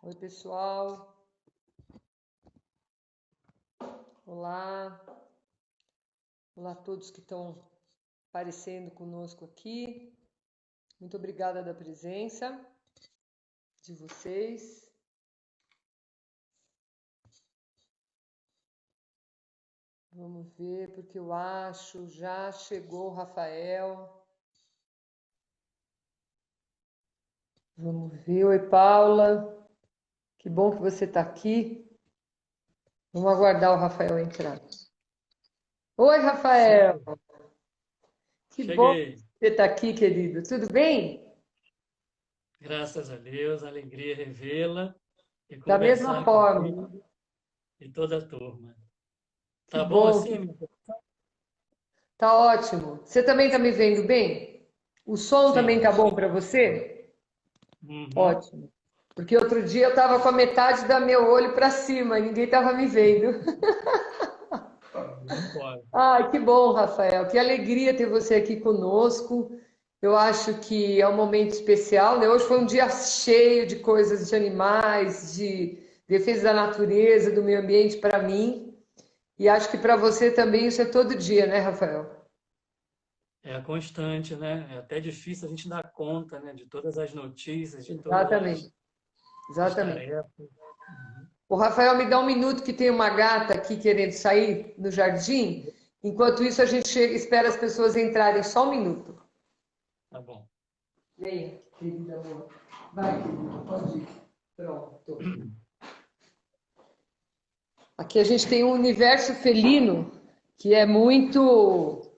Oi, pessoal. Olá. Olá a todos que estão aparecendo conosco aqui. Muito obrigada da presença de vocês. Vamos ver, porque eu acho já chegou o Rafael. Vamos ver. Oi, Paula. Que bom que você está aqui. Vamos aguardar o Rafael entrar. Oi, Rafael. Que bom que Cheguei. você está aqui, querido. Tudo bem? Graças a Deus, alegria revê-la e Da mesma conversar forma. contigo e toda a turma. Que Tá bom bom. assim, meu? Tá ótimo. Você também está me vendo bem? O som também Sim. tá bom para você? Uhum. Ótimo. Porque outro dia eu estava com a metade do meu olho para cima e ninguém estava me vendo. Não pode. Ah, que bom, Rafael. Que alegria ter você aqui conosco. Eu acho que é um momento especial, né? Hoje foi um dia cheio de coisas de animais, de defesa da natureza, do meio ambiente para mim. E acho que para você também isso é todo dia, né, Rafael? É a constante, né? É até difícil a gente dar conta, né, de todas as notícias, de todas Exatamente, as exatamente. tarefas. Uhum. O Rafael, me dá um minuto que tem uma gata aqui querendo sair no jardim. Enquanto isso, a gente chega, espera as pessoas entrarem. Só um minuto. Tá bom. Venha, querida amor. Vai, querida, pode ir. Pronto. Aqui a gente tem um universo felino que é muito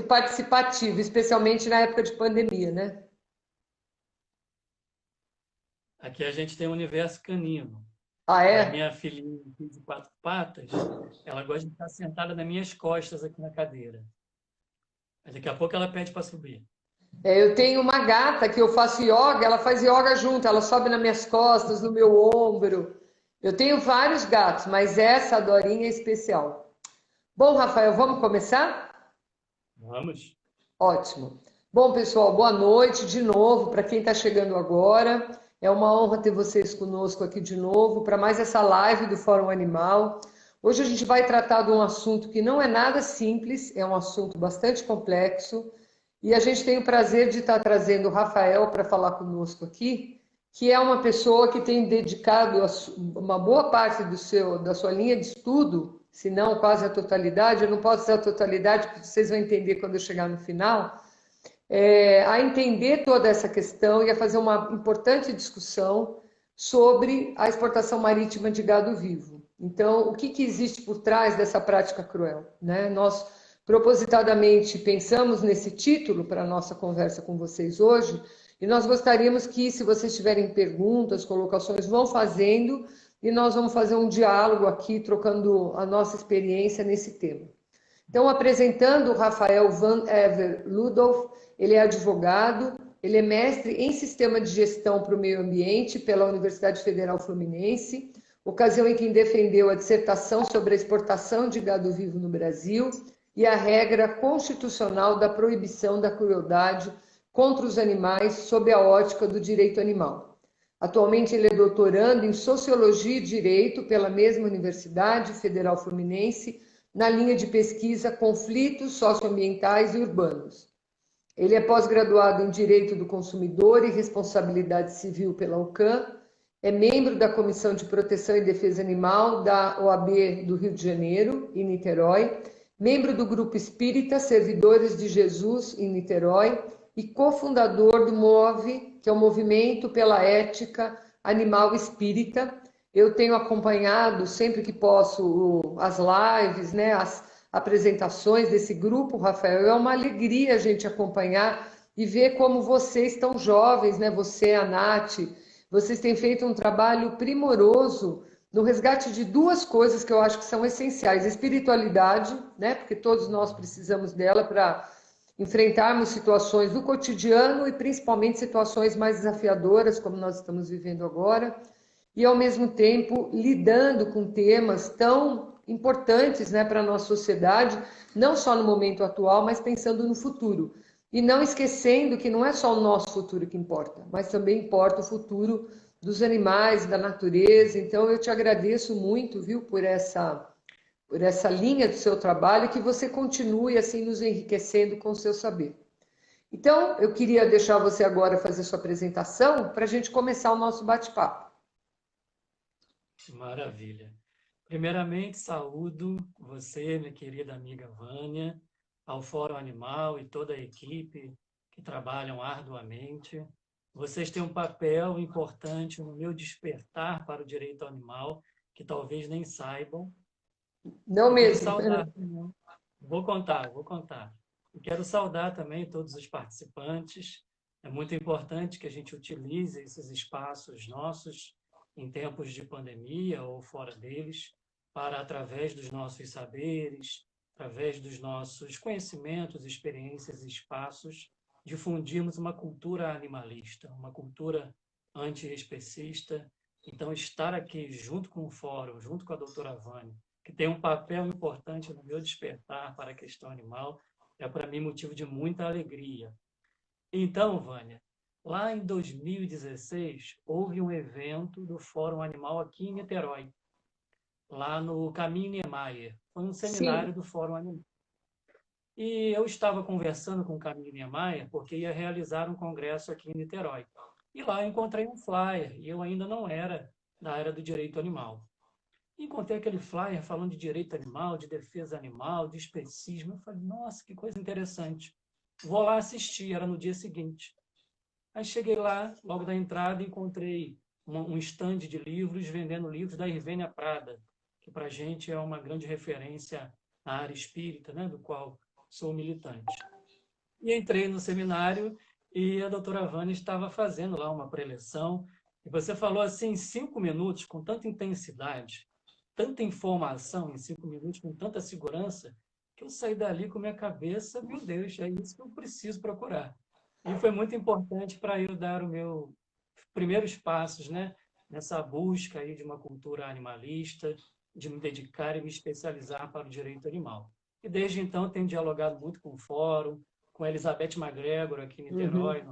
participativo, especialmente na época de pandemia, né? Aqui a gente tem um universo canino. Ah, E a é? minha filhinha aqui de 4 patas, ela gosta de estar sentada nas minhas costas aqui na cadeira. Mas daqui a pouco ela pede para subir. É, eu tenho uma gata que eu faço yoga, ela faz yoga junto, ela sobe nas minhas costas, no meu ombro. Eu tenho vários gatos, mas essa Dorinha é especial. Bom, Rafael, vamos começar? Vamos? Ótimo. Bom, pessoal, boa noite de novo para quem está chegando agora. É uma honra ter vocês conosco aqui de novo para mais essa live do Fórum Animal. Hoje a gente vai tratar de um assunto que não é nada simples, é um assunto bastante complexo. E a gente tem o prazer de estar trazendo o Rafael para falar conosco aqui, que é uma pessoa que tem dedicado uma boa parte da sua linha de estudo, se não quase a totalidade, eu não posso dizer a totalidade, porque vocês vão entender quando eu chegar no final, a entender toda essa questão e a fazer uma importante discussão sobre a exportação marítima de gado vivo. Então, o que existe por trás dessa prática cruel, né? Nós propositadamente pensamos nesse título para a nossa conversa com vocês hoje, e nós gostaríamos que, se vocês tiverem perguntas, colocações, vão fazendo, e nós vamos fazer um diálogo aqui, trocando a nossa experiência nesse tema. Então, apresentando o Rafael Van Ever Ludolf, ele é advogado, ele é mestre em Sistema de Gestão para o Meio Ambiente pela Universidade Federal Fluminense, ocasião em que defendeu a dissertação sobre a exportação de gado vivo no Brasil e a regra constitucional da proibição da crueldade contra os animais sob a ótica do direito animal. Atualmente ele é doutorando em Sociologia e Direito pela mesma Universidade Federal Fluminense, na linha de pesquisa Conflitos Socioambientais e Urbanos. Ele é pós-graduado em Direito do Consumidor e Responsabilidade Civil pela UCAM, é membro da Comissão de Proteção e Defesa Animal da OAB do Rio de Janeiro, em Niterói, membro do Grupo Espírita Servidores de Jesus, em Niterói, e cofundador do MOVE, que é o Movimento pela Ética Animal Espírita. Eu tenho acompanhado sempre que posso as lives, né, as apresentações desse grupo, Rafael. É uma alegria a gente acompanhar e ver como vocês estão jovens, né? Você, a Nath, vocês têm feito um trabalho primoroso no resgate de duas coisas que eu acho que são essenciais: espiritualidade, né? Porque todos nós precisamos dela para enfrentarmos situações do cotidiano e principalmente situações mais desafiadoras, como nós estamos vivendo agora, e ao mesmo tempo lidando com temas tão importantes, né, para a nossa sociedade, não só no momento atual, mas pensando no futuro. E não esquecendo que não é só o nosso futuro que importa, mas também importa o futuro dos animais, da natureza. Então, eu te agradeço muito, viu, por essa linha do seu trabalho e que você continue assim nos enriquecendo com o seu saber. Então, eu queria deixar você agora fazer sua apresentação para a gente começar o nosso bate-papo. Maravilha. Primeiramente, saúdo você, minha querida amiga Vânia, ao Fórum Animal e toda a equipe que trabalham arduamente. Vocês têm um papel importante no meu despertar para o direito animal, que talvez nem saibam. Não E quero mesmo. saudar. Vou contar. E quero saudar também todos os participantes. É muito importante que a gente utilize esses espaços nossos em tempos de pandemia ou fora deles, para, através dos nossos saberes, através dos nossos conhecimentos, experiências e espaços, difundirmos uma cultura animalista, uma cultura antirrespecista. Então, estar aqui junto com o Fórum, junto com a doutora Vânia, que tem um papel importante no meu despertar para a questão animal, é para mim motivo de muita alegria. Então, Vânia, lá em 2016, houve um evento do Fórum Animal aqui em Niterói, lá no Caminho Niemeyer. Foi um Sim. seminário do Fórum Animal. E eu estava conversando com o Caminho Niemeyer porque ia realizar um congresso aqui em Niterói. E lá eu encontrei um flyer, e eu ainda não era da área do direito animal. Encontrei aquele flyer falando de direito animal, de defesa animal, de especismo. Eu falei, nossa, que coisa interessante. Vou lá assistir, era no dia seguinte. Aí cheguei lá, logo da entrada, encontrei um estande de livros, vendendo livros da Irvênia Prada, que para a gente é uma grande referência na área espírita, né, do qual sou militante. E entrei no seminário e a doutora Vânia estava fazendo lá uma preleção. E você falou assim, em 5 minutos, com tanta intensidade, tanta informação em 5 minutos, com tanta segurança, que eu saí dali com minha cabeça, meu Deus, é isso que eu preciso procurar. E foi muito importante para eu dar o meu primeiros passos, né, nessa busca aí de uma cultura animalista, de me dedicar e me especializar para o direito animal. E desde então tenho dialogado muito com o Fórum, com a Elizabeth MacGregor aqui em Niterói,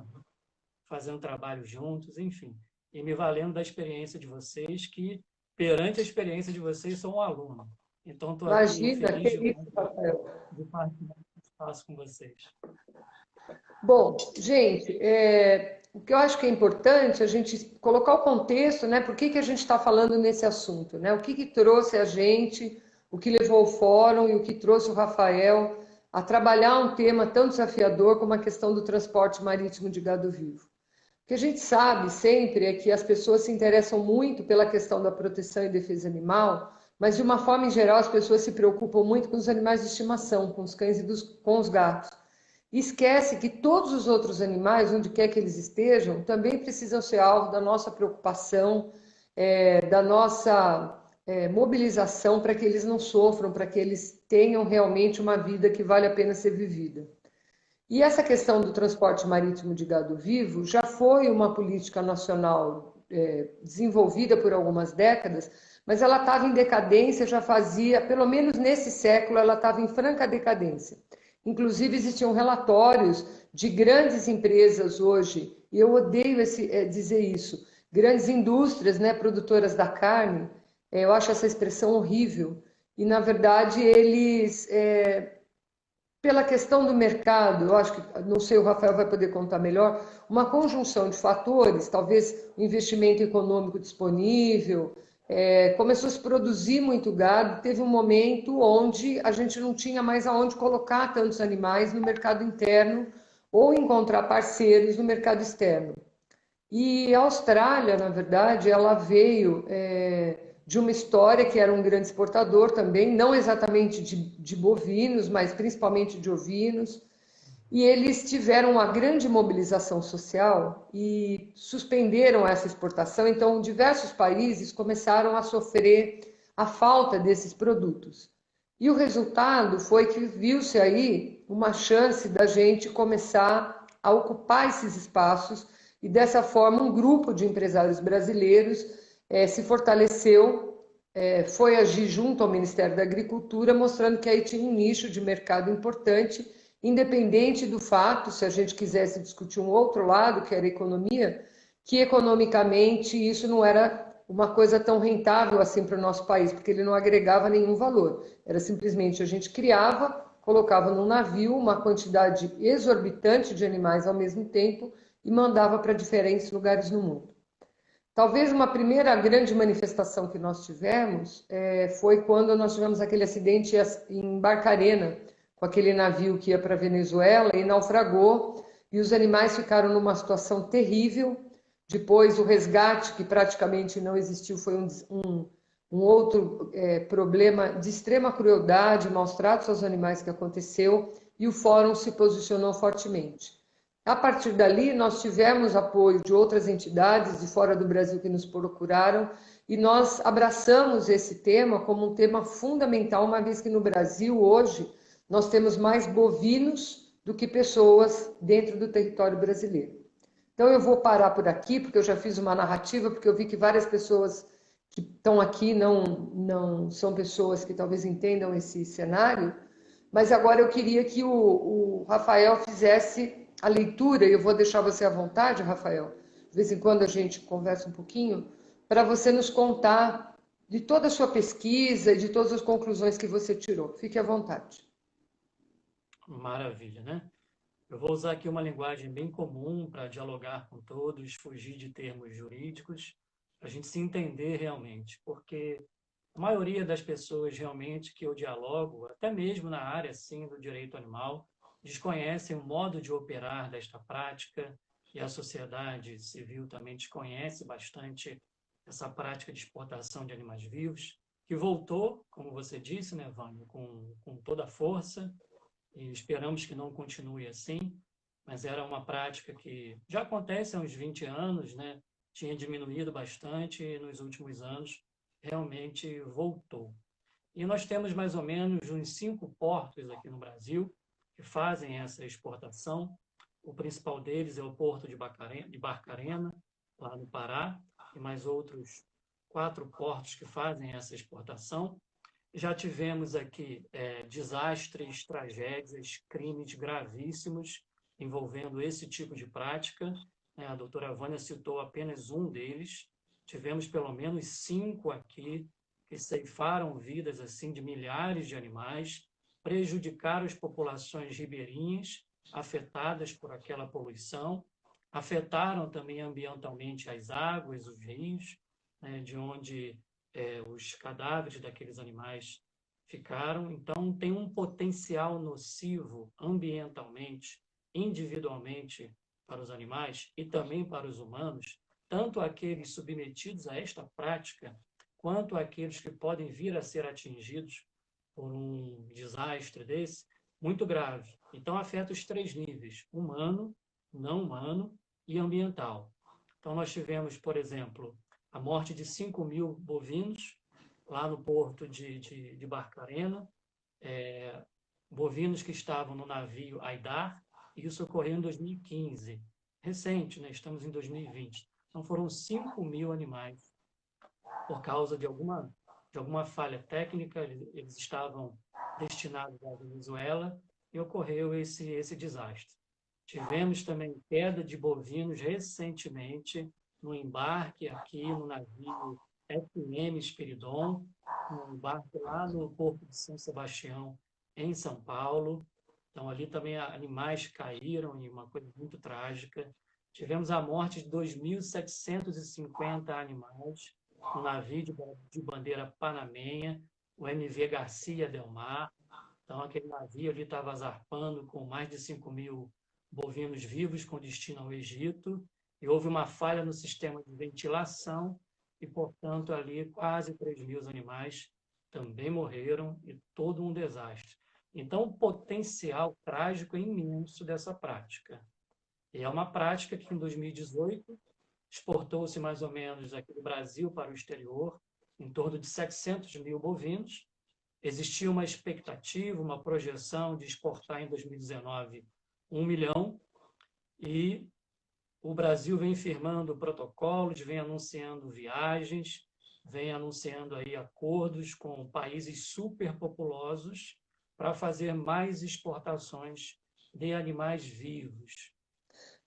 fazendo trabalho juntos, enfim, e me valendo da experiência de vocês, que perante a experiência de vocês sou um aluno. Então estou aqui Imagina, que feliz isso, Rafael. de partilhar esse espaço com vocês. Bom, gente, o que eu acho que é importante a gente colocar o contexto, né? Por que que a gente está falando nesse assunto, né? O que que trouxe a gente, o que levou o fórum e o que trouxe o Rafael a trabalhar um tema tão desafiador como a questão do transporte marítimo de gado vivo. O que a gente sabe sempre é que as pessoas se interessam muito pela questão da proteção e defesa animal, mas de uma forma em geral as pessoas se preocupam muito com os animais de estimação, com os cães e com os gatos. E esquece que todos os outros animais, onde quer que eles estejam, também precisam ser alvo da nossa preocupação, da nossa mobilização para que eles não sofram, para que eles tenham realmente uma vida que vale a pena ser vivida. E essa questão do transporte marítimo de gado vivo já foi uma política nacional desenvolvida por algumas décadas, mas ela estava em decadência, já fazia, pelo menos nesse século, ela estava em franca decadência. Inclusive, existiam relatórios de grandes empresas hoje, e eu odeio dizer isso, grandes indústrias, né, produtoras da carne, eu acho essa expressão horrível, e na verdade eles, pela questão do mercado, eu acho que, não sei, o Rafael vai poder contar melhor, uma conjunção de fatores, talvez o investimento econômico disponível, começou a se produzir muito gado, teve um momento onde a gente não tinha mais aonde colocar tantos animais no mercado interno ou encontrar parceiros no mercado externo. E a Austrália, na verdade, ela veio de uma história que era um grande exportador também, não exatamente de bovinos, mas principalmente de ovinos, e eles tiveram uma grande mobilização social e suspenderam essa exportação. Então, diversos países começaram a sofrer a falta desses produtos. E o resultado foi que viu-se aí uma chance da gente começar a ocupar esses espaços e, dessa forma, um grupo de empresários brasileiros se fortaleceu, foi agir junto ao Ministério da Agricultura, mostrando que aí tinha um nicho de mercado importante, independente do fato, se a gente quisesse discutir um outro lado, que era a economia, que economicamente isso não era uma coisa tão rentável assim para o nosso país, porque ele não agregava nenhum valor. Era simplesmente a gente criava, colocava num navio uma quantidade exorbitante de animais ao mesmo tempo e mandava para diferentes lugares no mundo. Talvez uma primeira grande manifestação que nós tivemos foi quando nós tivemos aquele acidente em Barcarena, com aquele navio que ia para a Venezuela e naufragou, e os animais ficaram numa situação terrível. Depois, o resgate, que praticamente não existiu, foi um outro problema de extrema crueldade, maus tratos aos animais que aconteceu, e o fórum se posicionou fortemente. A partir dali, nós tivemos apoio de outras entidades de fora do Brasil que nos procuraram e nós abraçamos esse tema como um tema fundamental, uma vez que no Brasil, hoje, nós temos mais bovinos do que pessoas dentro do território brasileiro. Então, eu vou parar por aqui, porque eu já fiz uma narrativa, porque eu vi que várias pessoas que estão aqui não são pessoas que talvez entendam esse cenário, mas agora eu queria que o Rafael fizesse a leitura, e eu vou deixar você à vontade, Rafael. De vez em quando a gente conversa um pouquinho, para você nos contar de toda a sua pesquisa e de todas as conclusões que você tirou. Fique à vontade. Maravilha, né? Eu vou usar aqui uma linguagem bem comum para dialogar com todos, fugir de termos jurídicos, para a gente se entender realmente, porque a maioria das pessoas realmente que eu dialogo, até mesmo na área assim, do direito animal, desconhecem o modo de operar desta prática e a sociedade civil também desconhece bastante essa prática de exportação de animais vivos, que voltou, como você disse, né, Vânia, com toda a força, e esperamos que não continue assim, mas era uma prática que já acontece há uns 20 anos, né? Tinha diminuído bastante e nos últimos anos realmente voltou. E nós temos mais ou menos uns 5 portos aqui no Brasil que fazem essa exportação. O principal deles é o Porto de Barcarena, lá no Pará, e mais outros 4 portos que fazem essa exportação. Já tivemos aqui desastres, tragédias, crimes gravíssimos envolvendo esse tipo de prática. A doutora Vânia citou apenas um deles. Tivemos pelo menos 5 aqui que ceifaram vidas assim de milhares de animais, prejudicaram as populações ribeirinhas afetadas por aquela poluição, afetaram também ambientalmente as águas, os rios, né, de onde os cadáveres daqueles animais ficaram. Então, tem um potencial nocivo ambientalmente, individualmente, para os animais e também para os humanos, tanto aqueles submetidos a esta prática, quanto aqueles que podem vir a ser atingidos por um desastre desse, muito grave. Então, afeta os 3 níveis: humano, não humano e ambiental. Então, nós tivemos, por exemplo, a morte de 5.000 bovinos lá no porto de Barcarena, bovinos que estavam no navio Aidar, e isso ocorreu em 2015, recente, né? Estamos em 2020. Então foram 5.000 animais por causa de alguma falha técnica, eles estavam destinados à Venezuela e ocorreu esse desastre. Tivemos também queda de bovinos recentemente no embarque aqui no navio FM Espiridon, no embarque lá no Porto de São Sebastião, em São Paulo. Então, ali também animais caíram, e uma coisa muito trágica. Tivemos a morte de 2.750 animais no navio de bandeira panamenha, o MV Garcia Del Mar. Então, aquele navio ali estava zarpando com mais de 5.000 bovinos vivos com destino ao Egito, e houve uma falha no sistema de ventilação, e, portanto, ali quase 3.000 animais também morreram, e todo um desastre. Então, o potencial trágico é imenso dessa prática. E é uma prática que, em 2018, exportou-se mais ou menos aqui do Brasil para o exterior, em torno de 700.000 bovinos. Existia uma expectativa, uma projeção de exportar em 2019 1 milhão, e o Brasil vem firmando protocolos, vem anunciando viagens, vem anunciando aí acordos com países superpopulosos para fazer mais exportações de animais vivos.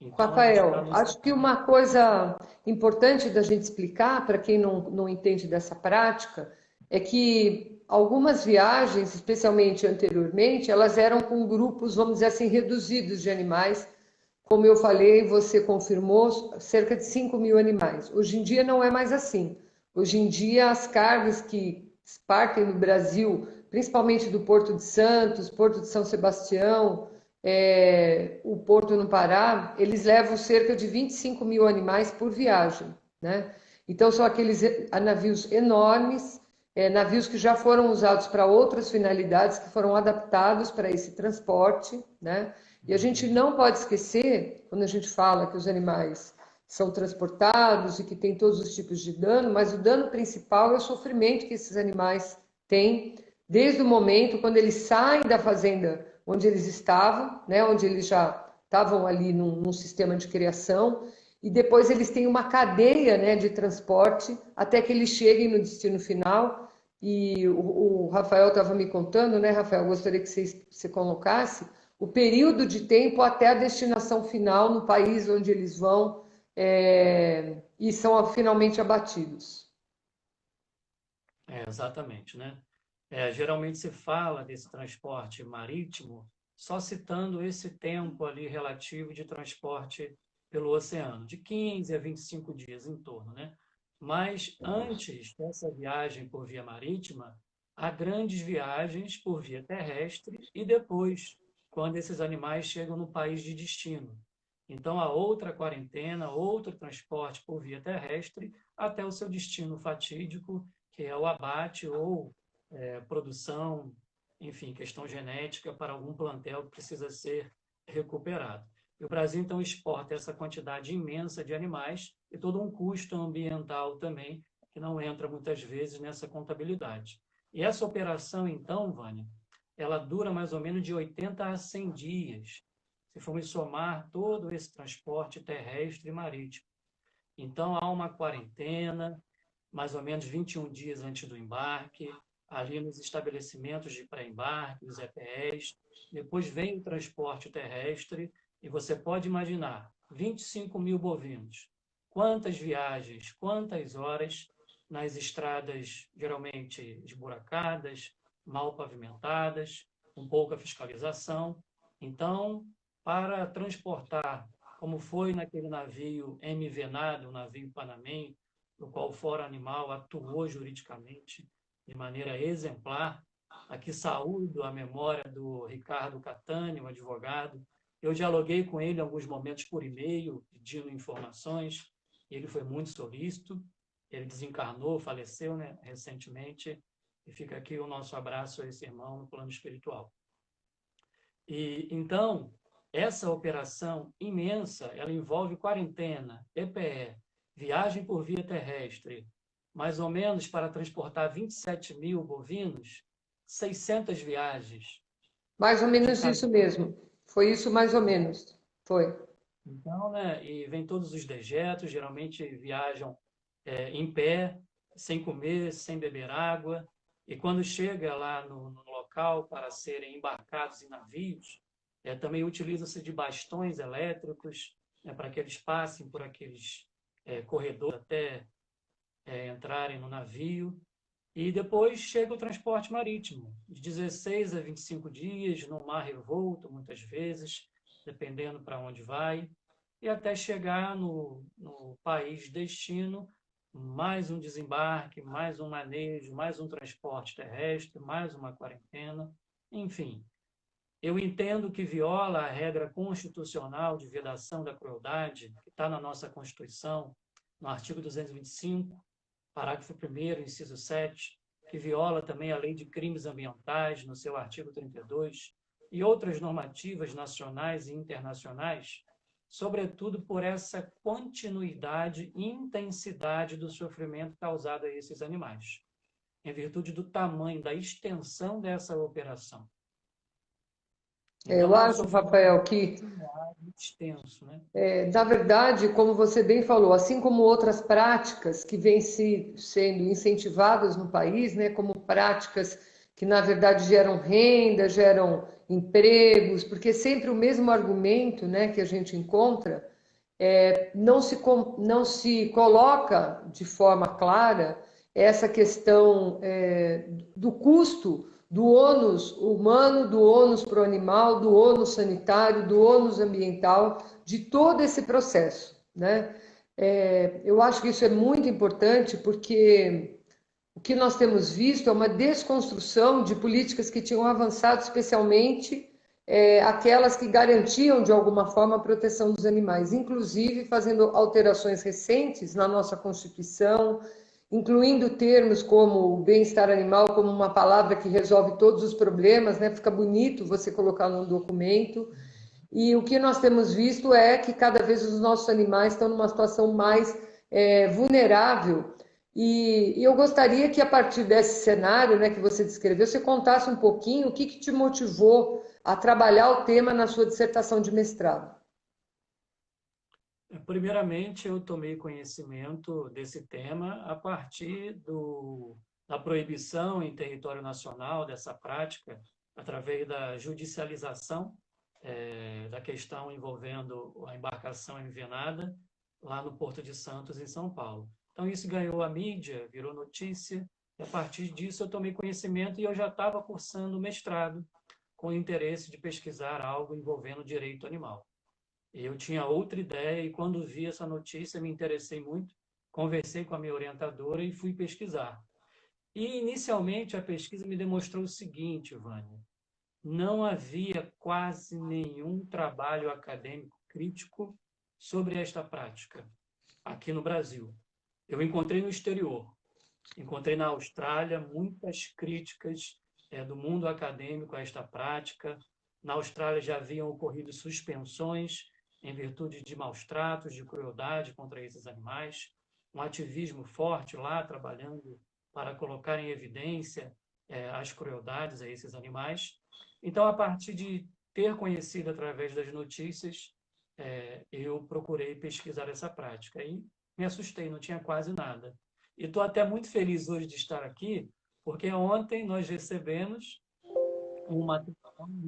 Então, a gente está Rafael, num acho que cenário. uma coisa importante da gente explicar para quem não entende dessa prática é que algumas viagens, especialmente anteriormente, elas eram com grupos, vamos dizer assim, reduzidos de animais. Como eu falei, você confirmou, cerca de 5.000 animais. Hoje em dia não é mais assim. Hoje em dia, as cargas que partem do Brasil, principalmente do Porto de Santos, Porto de São Sebastião, o Porto no Pará, eles levam cerca de 25.000 animais por viagem, né? Então, são aqueles navios enormes, navios que já foram usados para outras finalidades, que foram adaptados para esse transporte, né? E a gente não pode esquecer, quando a gente fala que os animais são transportados e que tem todos os tipos de dano, mas o dano principal é o sofrimento que esses animais têm desde o momento quando eles saem da fazenda onde eles estavam, né, onde eles já estavam ali num sistema de criação, e depois eles têm uma cadeia, né, de transporte até que eles cheguem no destino final. E o Rafael estava me contando, né, Rafael? Gostaria que você colocasse o período de tempo até a destinação final no país onde eles vão e são finalmente abatidos. Exatamente, né? Geralmente se fala desse transporte marítimo só citando esse tempo ali relativo de transporte pelo oceano, de 15 a 25 dias em torno, né? Mas antes dessa viagem por via marítima, há grandes viagens por via terrestre e depois, quando esses animais chegam no país de destino. Então, há outra quarentena, outro transporte por via terrestre até o seu destino fatídico, que é o abate ou produção, enfim, questão genética para algum plantel que precisa ser recuperado. E o Brasil, então, exporta essa quantidade imensa de animais e todo um custo ambiental também, que não entra muitas vezes nessa contabilidade. E essa operação, então, Vânia, ela dura mais ou menos de 80 a 100 dias, se formos somar todo esse transporte terrestre e marítimo. Então, há uma quarentena, mais ou menos 21 dias antes do embarque, ali nos estabelecimentos de pré-embarque, os EPEs. Depois vem o transporte terrestre, e você pode imaginar 25.000 bovinos. Quantas viagens, quantas horas nas estradas geralmente esburacadas, mal pavimentadas, com pouca fiscalização. Então, para transportar, como foi naquele navio MV Nado, o navio panamenho, no qual o Fórum Animal atuou juridicamente de maneira exemplar. Aqui saúdo a memória do Ricardo Catani, um advogado. Eu dialoguei com ele em alguns momentos por e-mail, pedindo informações, e ele foi muito solícito. Ele desencarnou, faleceu, né, recentemente, e fica aqui o nosso abraço a esse irmão no plano espiritual. E então, essa operação imensa, ela envolve quarentena, EPE, viagem por via terrestre, mais ou menos para transportar 27.000 bovinos, 600 viagens Mais ou de menos isso caminhão. mesmo. Foi isso mais ou menos. Foi. Então, né, e vem todos os dejetos, geralmente viajam em pé, sem comer, sem beber água, e quando chega lá no local para serem embarcados em navios, também utiliza-se de bastões elétricos, né, para que eles passem por aqueles corredores até entrarem no navio. E depois chega o transporte marítimo, de 16 a 25 dias, no mar revolto, muitas vezes, dependendo para onde vai, e até chegar no país destino, mais um desembarque, mais um manejo, mais um transporte terrestre, mais uma quarentena, enfim. Eu entendo que viola a regra constitucional de vedação da crueldade, que está na nossa Constituição, no artigo 225, parágrafo 1º, inciso 7, que viola também a Lei de Crimes Ambientais, no seu artigo 32, e outras normativas nacionais e internacionais, sobretudo por essa continuidade e intensidade do sofrimento causado a esses animais, em virtude do tamanho, da extensão dessa operação. Eu Então, é um acho, sofrimento Rafael, que muito extenso, né? na verdade, como você bem falou, assim como outras práticas que vêm sendo incentivadas no país, né, como práticas que na verdade geram renda, geram empregos, porque é sempre o mesmo argumento, né, que a gente encontra, não se coloca de forma clara essa questão do custo, do ônus humano, do ônus para o animal, do ônus sanitário, do ônus ambiental, de todo esse processo, né? Eu acho que isso é muito importante porque o que nós temos visto é uma desconstrução de políticas que tinham avançado, especialmente aquelas que garantiam, de alguma forma, a proteção dos animais, inclusive fazendo alterações recentes na nossa Constituição, incluindo termos como o bem-estar animal como uma palavra que resolve todos os problemas, né? Fica bonito você colocar num documento. E o que nós temos visto é que cada vez os nossos animais estão numa situação mais vulnerável. E eu gostaria que, a partir desse cenário, né, que você descreveu, você contasse um pouquinho o que te motivou a trabalhar o tema na sua dissertação de mestrado. Primeiramente, eu tomei conhecimento desse tema a partir da proibição em território nacional dessa prática, através da judicialização da questão envolvendo a embarcação envenenada lá no Porto de Santos, em São Paulo. Então, isso ganhou a mídia, virou notícia, e a partir disso eu tomei conhecimento e eu já estava cursando mestrado com o interesse de pesquisar algo envolvendo direito animal. Eu tinha outra ideia e quando vi essa notícia me interessei muito, conversei com a minha orientadora e fui pesquisar. E inicialmente a pesquisa me demonstrou o seguinte, Vânia, não havia quase nenhum trabalho acadêmico crítico sobre esta prática aqui no Brasil. Eu encontrei no exterior, encontrei na Austrália muitas críticas do mundo acadêmico a esta prática. Na Austrália já haviam ocorrido suspensões em virtude de maus tratos, de crueldade contra esses animais, um ativismo forte lá, trabalhando para colocar em evidência as crueldades a esses animais. Então, a partir de ter conhecido através das notícias, eu procurei pesquisar essa prática e me assustei, não tinha quase nada. E estou até muito feliz hoje de estar aqui, porque ontem nós recebemos uma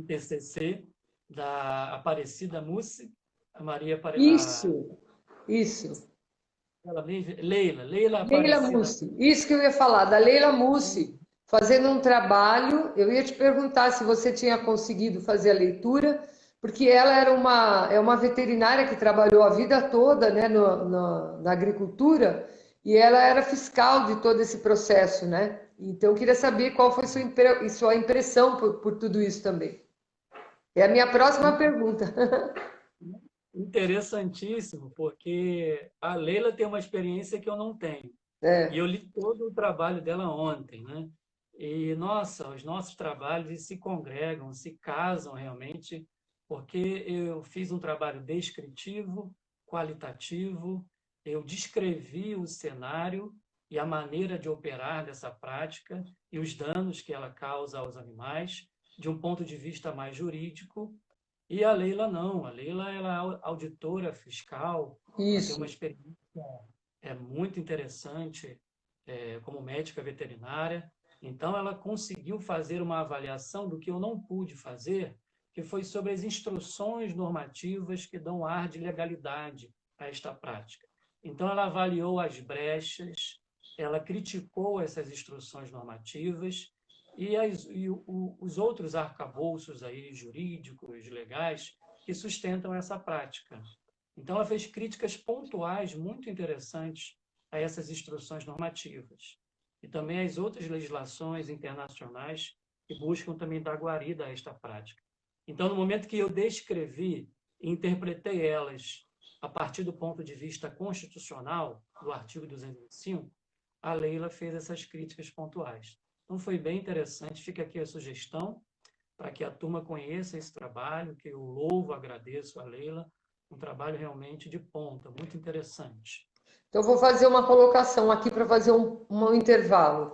TCC da Aparecida Mussi, a Maria Isso. Leila Leila Aparecida. Mussi, isso que eu ia falar, da Leila Mussi, fazendo um trabalho. Eu ia te perguntar se você tinha conseguido fazer a leitura, porque ela é uma veterinária que trabalhou a vida toda, né, na agricultura, e ela era fiscal de todo esse processo, né? Então, eu queria saber qual foi sua impressão por tudo isso também. É a minha próxima pergunta. Interessantíssimo, porque a Leila tem uma experiência que eu não tenho. E eu li todo o trabalho dela ontem, né? E, nossa, os nossos trabalhos se congregam, se casam realmente, porque eu fiz um trabalho descritivo, qualitativo, eu descrevi o cenário e a maneira de operar dessa prática e os danos que ela causa aos animais, de um ponto de vista mais jurídico. E a Leila não, a Leila ela é auditora fiscal, ela tem uma Isso. experiência muito interessante como médica veterinária. Então, ela conseguiu fazer uma avaliação do que eu não pude fazer, que foi sobre as instruções normativas que dão ar de legalidade a esta prática. Então, ela avaliou as brechas, ela criticou essas instruções normativas e os outros arcabouços aí, jurídicos, legais, que sustentam essa prática. Então, ela fez críticas pontuais muito interessantes a essas instruções normativas. E também as outras legislações internacionais que buscam também dar guarida a esta prática. Então, no momento que eu descrevi e interpretei elas a partir do ponto de vista constitucional, do artigo 205, a Leila fez essas críticas pontuais. Então, foi bem interessante. Fica aqui a sugestão para que a turma conheça esse trabalho, que eu louvo, agradeço a Leila, um trabalho realmente de ponta, muito interessante. Então, vou fazer uma colocação aqui para fazer um intervalo.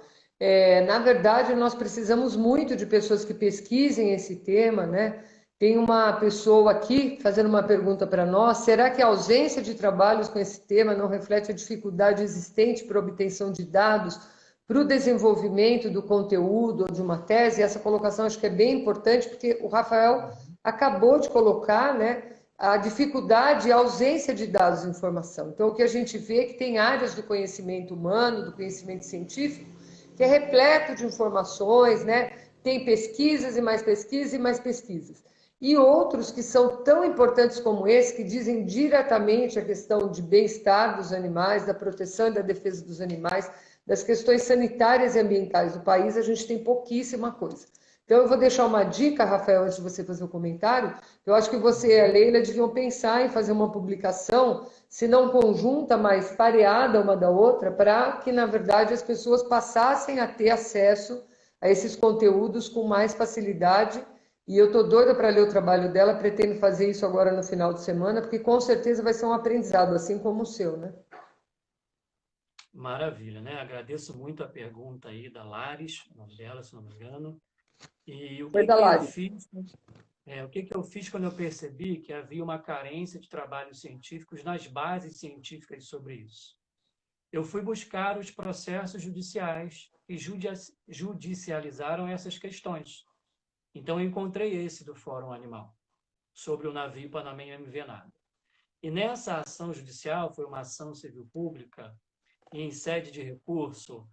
Na verdade, nós precisamos muito de pessoas que pesquisem esse tema, né? Tem uma pessoa aqui fazendo uma pergunta para nós: será que a ausência de trabalhos com esse tema não reflete a dificuldade existente para a obtenção de dados para o desenvolvimento do conteúdo ou de uma tese? Essa colocação acho que é bem importante, porque o Rafael acabou de colocar, né? a dificuldade e a ausência de dados e informação. Então, o que a gente vê é que tem áreas do conhecimento humano, do conhecimento científico, que é repleto de informações, né? Tem pesquisas e mais pesquisas e mais pesquisas. E outros que são tão importantes como esse, que dizem diretamente a questão de bem-estar dos animais, da proteção e da defesa dos animais, das questões sanitárias e ambientais do país, a gente tem pouquíssima coisa. Então, eu vou deixar uma dica, Rafael, antes de você fazer o comentário. Eu acho que você e a Leila deviam pensar em fazer uma publicação, se não conjunta, mas pareada uma da outra, para que, na verdade, as pessoas passassem a ter acesso a esses conteúdos com mais facilidade. E eu estou doida para ler o trabalho dela, pretendo fazer isso agora no final de semana, porque com certeza vai ser um aprendizado, assim como o seu, né? Maravilha, né? Agradeço muito a pergunta aí da Lares, o nome dela, se não me engano. E Foi da Lari. o que que eu fiz quando eu percebi que havia uma carência de trabalhos científicos nas bases científicas sobre isso? Eu fui buscar os processos judiciais que judicializaram essas questões. Então, eu encontrei esse do Fórum Animal, sobre o navio Panamá MV Nada. E nessa ação judicial, foi uma ação civil pública, e em sede de recurso,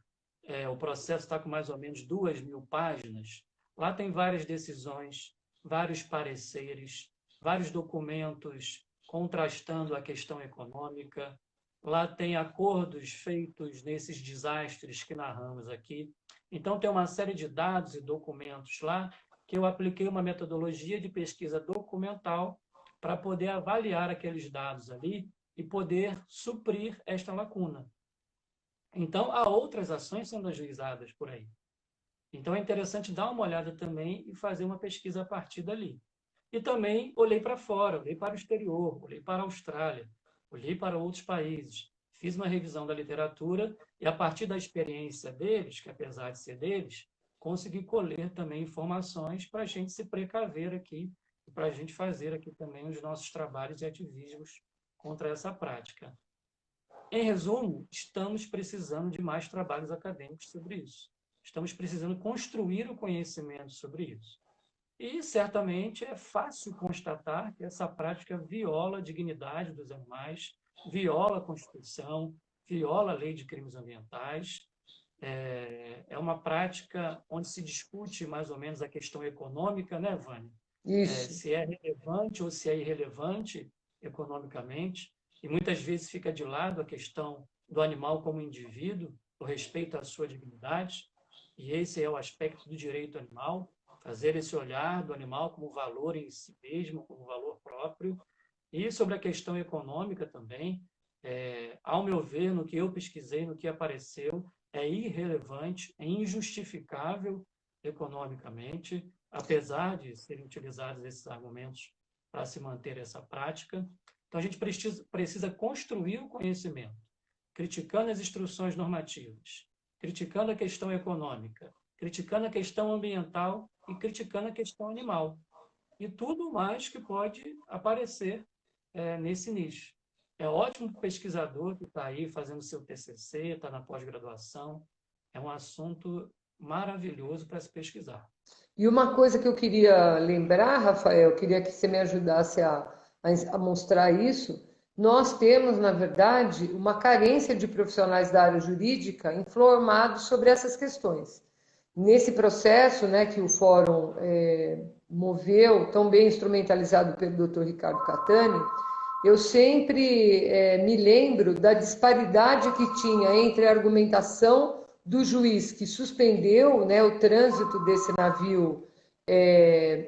o processo está com mais ou menos 2.000 páginas. Lá tem várias decisões, vários pareceres, vários documentos contrastando a questão econômica. Lá tem acordos feitos nesses desastres que narramos aqui. Então, tem uma série de dados e documentos lá que eu apliquei uma metodologia de pesquisa documental para poder avaliar aqueles dados ali e poder suprir esta lacuna. Então, há outras ações sendo ajuizadas por aí. Então, é interessante dar uma olhada também e fazer uma pesquisa a partir dali. E também olhei para fora, olhei para o exterior, olhei para a Austrália, olhei para outros países. Fiz uma revisão da literatura e, a partir da experiência deles, que apesar de ser deles, consegui colher também informações para a gente se precaver aqui e para a gente fazer aqui também os nossos trabalhos e ativismos contra essa prática. Em resumo, estamos precisando de mais trabalhos acadêmicos sobre isso. Estamos precisando construir o conhecimento sobre isso. E, certamente, é fácil constatar que essa prática viola a dignidade dos animais, viola a Constituição, viola a lei de crimes ambientais. É uma prática onde se discute mais ou menos a questão econômica, né, Vânia? Isso. Se é relevante ou se é irrelevante economicamente, e muitas vezes fica de lado a questão do animal como indivíduo, o respeito à sua dignidade, e esse é o aspecto do direito animal, fazer esse olhar do animal como valor em si mesmo, como valor próprio. E sobre a questão econômica também, ao meu ver, no que eu pesquisei, no que apareceu, é irrelevante, é injustificável economicamente, apesar de serem utilizados esses argumentos para se manter essa prática. Então, a gente precisa construir o conhecimento, criticando as instruções normativas, criticando a questão econômica, criticando a questão ambiental e criticando a questão animal. E tudo mais que pode aparecer nesse nicho. É ótimo o pesquisador que está aí fazendo seu TCC, está na pós-graduação. É um assunto maravilhoso para se pesquisar. E uma coisa que eu queria lembrar, Rafael, queria que você me ajudasse a mostrar isso. Nós temos, na verdade, uma carência de profissionais da área jurídica informados sobre essas questões. Nesse processo, né, que o Fórum moveu, tão bem instrumentalizado pelo Dr. Ricardo Catani, eu sempre me lembro da disparidade que tinha entre a argumentação do juiz que suspendeu, né, o trânsito desse navio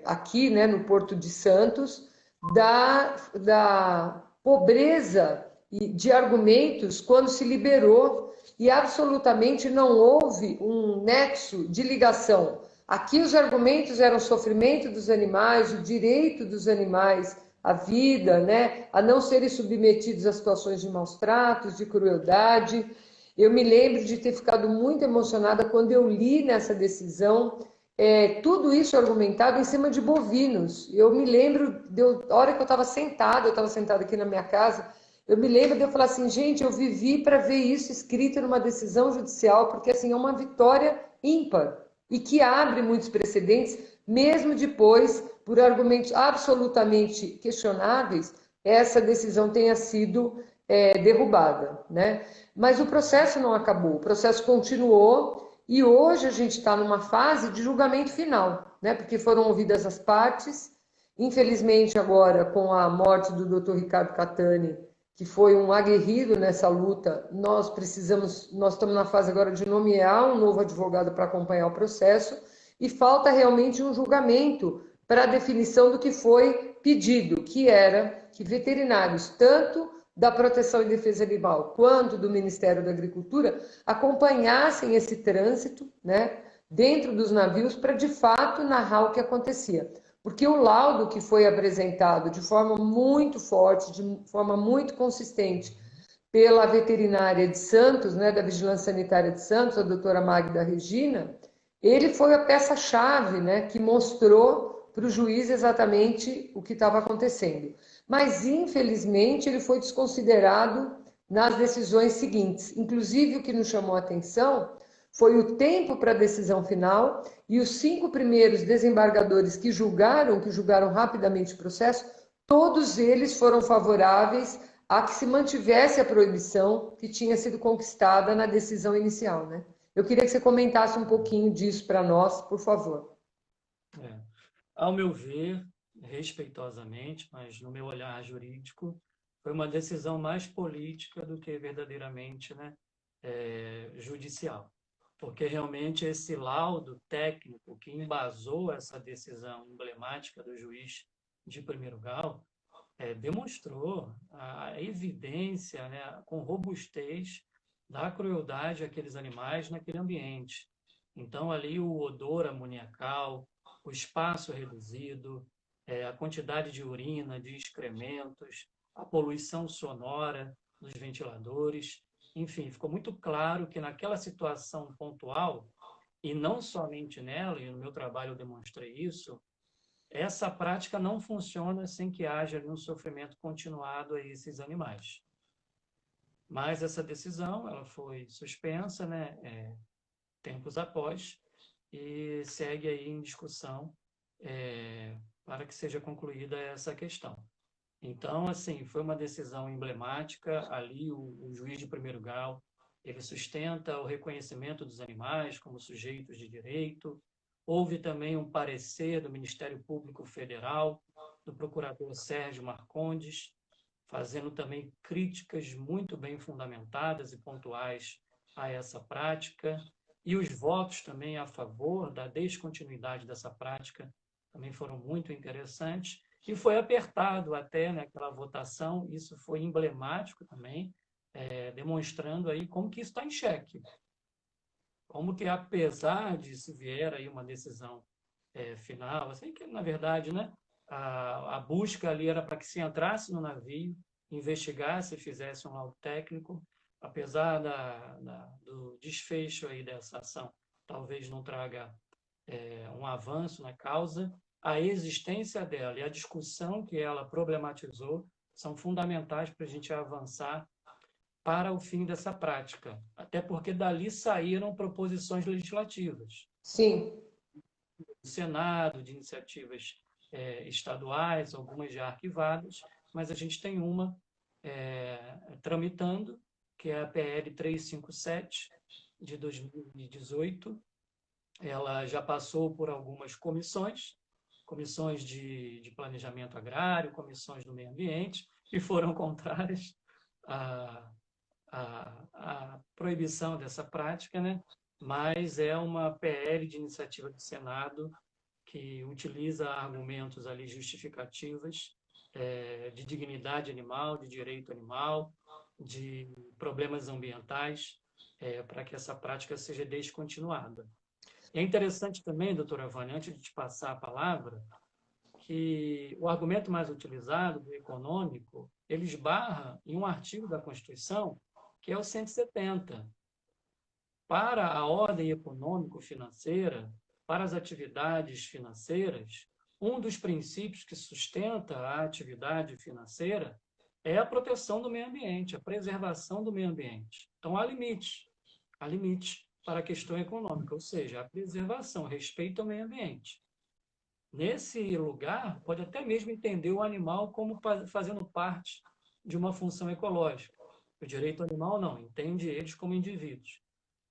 aqui, né, no Porto de Santos, da pobreza de argumentos quando se liberou, e absolutamente não houve um nexo de ligação. Aqui os argumentos eram o sofrimento dos animais, o direito dos animais à vida, né, a não serem submetidos a situações de maus tratos, de crueldade. Eu me lembro de ter ficado muito emocionada quando eu li nessa decisão tudo isso argumentado em cima de bovinos. Eu me lembro, a hora que eu estava sentada aqui na minha casa, eu me lembro de eu falar assim, gente, eu vivi para ver isso escrito numa decisão judicial, porque assim, é uma vitória ímpar e que abre muitos precedentes, mesmo depois, por argumentos absolutamente questionáveis, essa decisão tenha sido derrubada, né? Mas o processo não acabou, o processo continuou e hoje a gente está numa fase de julgamento final, né? Porque foram ouvidas as partes. Infelizmente, agora, com a morte do Dr. Ricardo Catani, que foi um aguerrido nessa luta, nós estamos na fase agora de nomear um novo advogado para acompanhar o processo e falta realmente um julgamento para a definição do que foi pedido, que era que veterinários, tanto da Proteção e Defesa Animal quanto do Ministério da Agricultura, acompanhassem esse trânsito, né, dentro dos navios para de fato narrar o que acontecia. Porque o laudo que foi apresentado de forma muito forte, de forma muito consistente, pela veterinária de Santos, né, da Vigilância Sanitária de Santos, a doutora Magda Regina, ele foi a peça-chave, né, que mostrou para o juiz exatamente o que estava acontecendo. Mas, infelizmente, ele foi desconsiderado nas decisões seguintes. Inclusive, o que nos chamou a atenção foi o tempo para a decisão final e os 5 primeiros desembargadores que julgaram rapidamente o processo, todos eles foram favoráveis a que se mantivesse a proibição que tinha sido conquistada na decisão inicial, né? Eu queria que você comentasse um pouquinho disso para nós, por favor. É. Ao meu ver, respeitosamente, mas no meu olhar jurídico, foi uma decisão mais política do que verdadeiramente, né, judicial. Porque realmente esse laudo técnico que embasou essa decisão emblemática do juiz de primeiro grau demonstrou a evidência, né, com robustez da crueldade àqueles animais naquele ambiente. Então, ali o odor amoniacal, o espaço reduzido, a quantidade de urina, de excrementos, a poluição sonora dos ventiladores, enfim, ficou muito claro que naquela situação pontual, e não somente nela, e no meu trabalho eu demonstrei isso, essa prática não funciona sem que haja ali um sofrimento continuado a esses animais. Mas essa decisão ela foi suspensa, né, tempos após, e segue aí em discussão para que seja concluída essa questão. Então, assim, foi uma decisão emblemática. Ali, o juiz de primeiro grau, ele sustenta o reconhecimento dos animais como sujeitos de direito. Houve também um parecer do Ministério Público Federal, do procurador Sérgio Marcondes, fazendo também críticas muito bem fundamentadas e pontuais a essa prática. E os votos também a favor da descontinuidade dessa prática também foram muito interessantes. E foi apertado até naquela votação, isso foi emblemático também, demonstrando aí como que isso está em xeque. Como que, apesar de se vier aí uma decisão final, assim que, na verdade, né, a busca ali era para que se entrasse no navio, investigasse, fizesse um laudo técnico, apesar do desfecho aí dessa ação, talvez não traga um avanço na causa, a existência dela e a discussão que ela problematizou são fundamentais para a gente avançar para o fim dessa prática, até porque dali saíram proposições legislativas. Sim. Do Senado, de iniciativas estaduais, algumas já arquivadas, mas a gente tem uma tramitando, que é a PL 357, de 2018. Ela já passou por algumas comissões, comissões de planejamento agrário, comissões do meio ambiente, e foram contrárias à proibição dessa prática, né? Mas é uma PL de iniciativa do Senado que utiliza argumentos ali justificativas de dignidade animal, de direito animal, de problemas ambientais, para que essa prática seja descontinuada. É interessante também, doutora Vânia, antes de te passar a palavra, que o argumento mais utilizado, do econômico, ele esbarra em um artigo da Constituição, que é o 170. Para a ordem econômico-financeira, para as atividades financeiras, um dos princípios que sustenta a atividade financeira é a proteção do meio ambiente, a preservação do meio ambiente. Então, há limite para a questão econômica, ou seja, a preservação, respeito ao meio ambiente. Nesse lugar, pode até mesmo entender o animal como fazendo parte de uma função ecológica. O direito animal não, entende eles como indivíduos.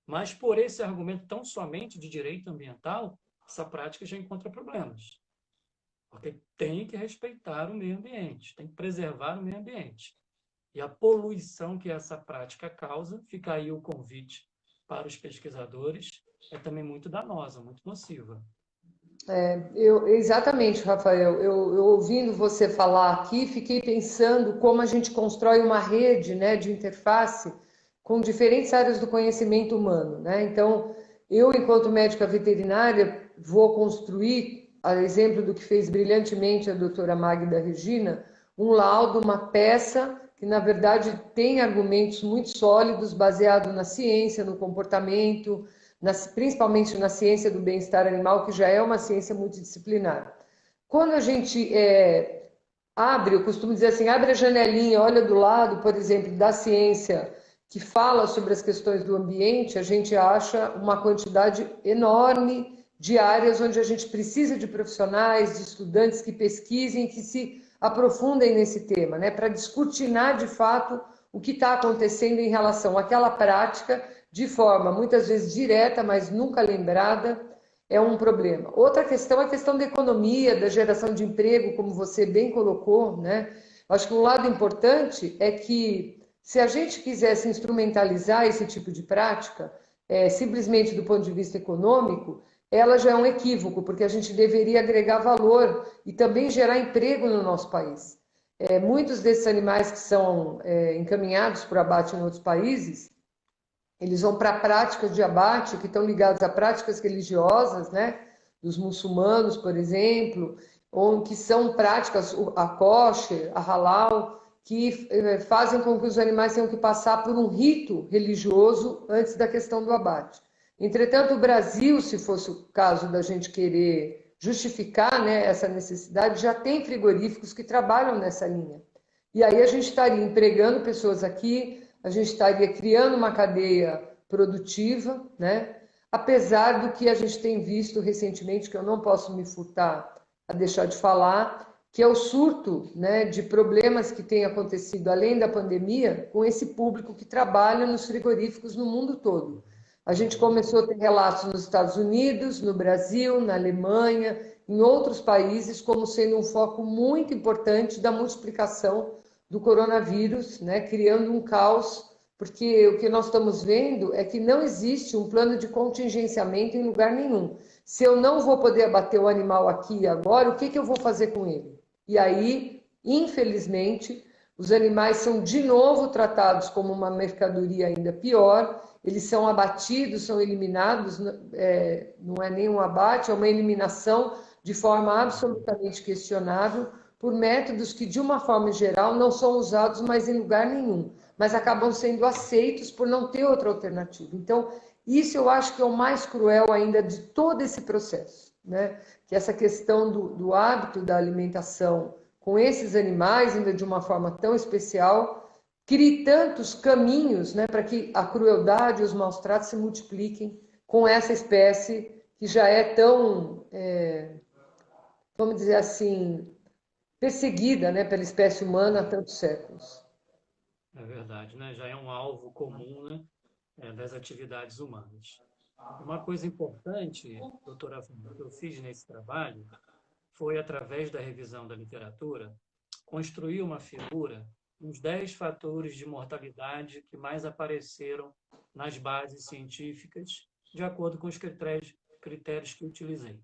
Mas por esse argumento tão somente de direito ambiental, essa prática já encontra problemas. Porque tem que respeitar o meio ambiente, tem que preservar o meio ambiente. E a poluição que essa prática causa, fica aí o convite para os pesquisadores, é também muito danosa, muito nociva. Exatamente, Rafael. Eu ouvindo você falar aqui, fiquei pensando como a gente constrói uma rede, né, de interface com diferentes áreas do conhecimento humano, né? Então, eu, enquanto médica veterinária, vou construir, a exemplo do que fez brilhantemente a doutora Magda Regina, um laudo, uma peça que, na verdade, tem argumentos muito sólidos, baseado na ciência, no comportamento, principalmente na ciência do bem-estar animal, que já é uma ciência multidisciplinar. Quando a gente abre, eu costumo dizer assim, abre a janelinha, olha do lado, por exemplo, da ciência que fala sobre as questões do ambiente, a gente acha uma quantidade enorme de áreas onde a gente precisa de profissionais, de estudantes que pesquisem, que se aprofundem nesse tema, né, para descortinar de fato o que está acontecendo em relação àquela prática de forma muitas vezes direta, mas nunca lembrada, é um problema. Outra questão é a questão da economia, da geração de emprego, como você bem colocou, né? Acho que um lado importante é que se a gente quisesse instrumentalizar esse tipo de prática, simplesmente do ponto de vista econômico, ela já é um equívoco, porque a gente deveria agregar valor e também gerar emprego no nosso país. Muitos desses animais que são encaminhados para o abate em outros países, eles vão para práticas de abate que estão ligadas a práticas religiosas, né? Dos muçulmanos, por exemplo, ou que são práticas, a kosher, a halal, que fazem com que os animais tenham que passar por um rito religioso antes da questão do abate. Entretanto, o Brasil, se fosse o caso da gente querer justificar, né, essa necessidade, já tem frigoríficos que trabalham nessa linha. E aí a gente estaria empregando pessoas aqui, a gente estaria criando uma cadeia produtiva, né? Apesar do que a gente tem visto recentemente, que eu não posso me furtar a deixar de falar, que é o surto, né, de problemas que tem acontecido além da pandemia com esse público que trabalha nos frigoríficos no mundo todo. A gente começou a ter relatos nos Estados Unidos, no Brasil, na Alemanha, em outros países, como sendo um foco muito importante da multiplicação do coronavírus, né, criando um caos, porque o que nós estamos vendo é que não existe um plano de contingenciamento em lugar nenhum. Se eu não vou poder abater o animal aqui e agora, o que eu vou fazer com ele? E aí, infelizmente, os animais são de novo tratados como uma mercadoria ainda pior, eles são abatidos, são eliminados, não é nem um abate, é uma eliminação de forma absolutamente questionável, por métodos que, de uma forma geral, não são usados mais em lugar nenhum, mas acabam sendo aceitos por não ter outra alternativa. Então, isso eu acho que é o mais cruel ainda de todo esse processo, né? Que essa questão do hábito da alimentação com esses animais, ainda de uma forma tão especial, crie tantos caminhos, né, para que a crueldade e os maus tratos se multipliquem com essa espécie que já é tão, vamos dizer assim, perseguida, né, pela espécie humana há tantos séculos. É verdade, né? Já é um alvo comum, né, das atividades humanas. Uma coisa importante, doutora Fernanda, que eu fiz nesse trabalho foi, através da revisão da literatura, construir uma figura, uns 10 fatores de mortalidade que mais apareceram nas bases científicas, de acordo com os critérios que utilizei.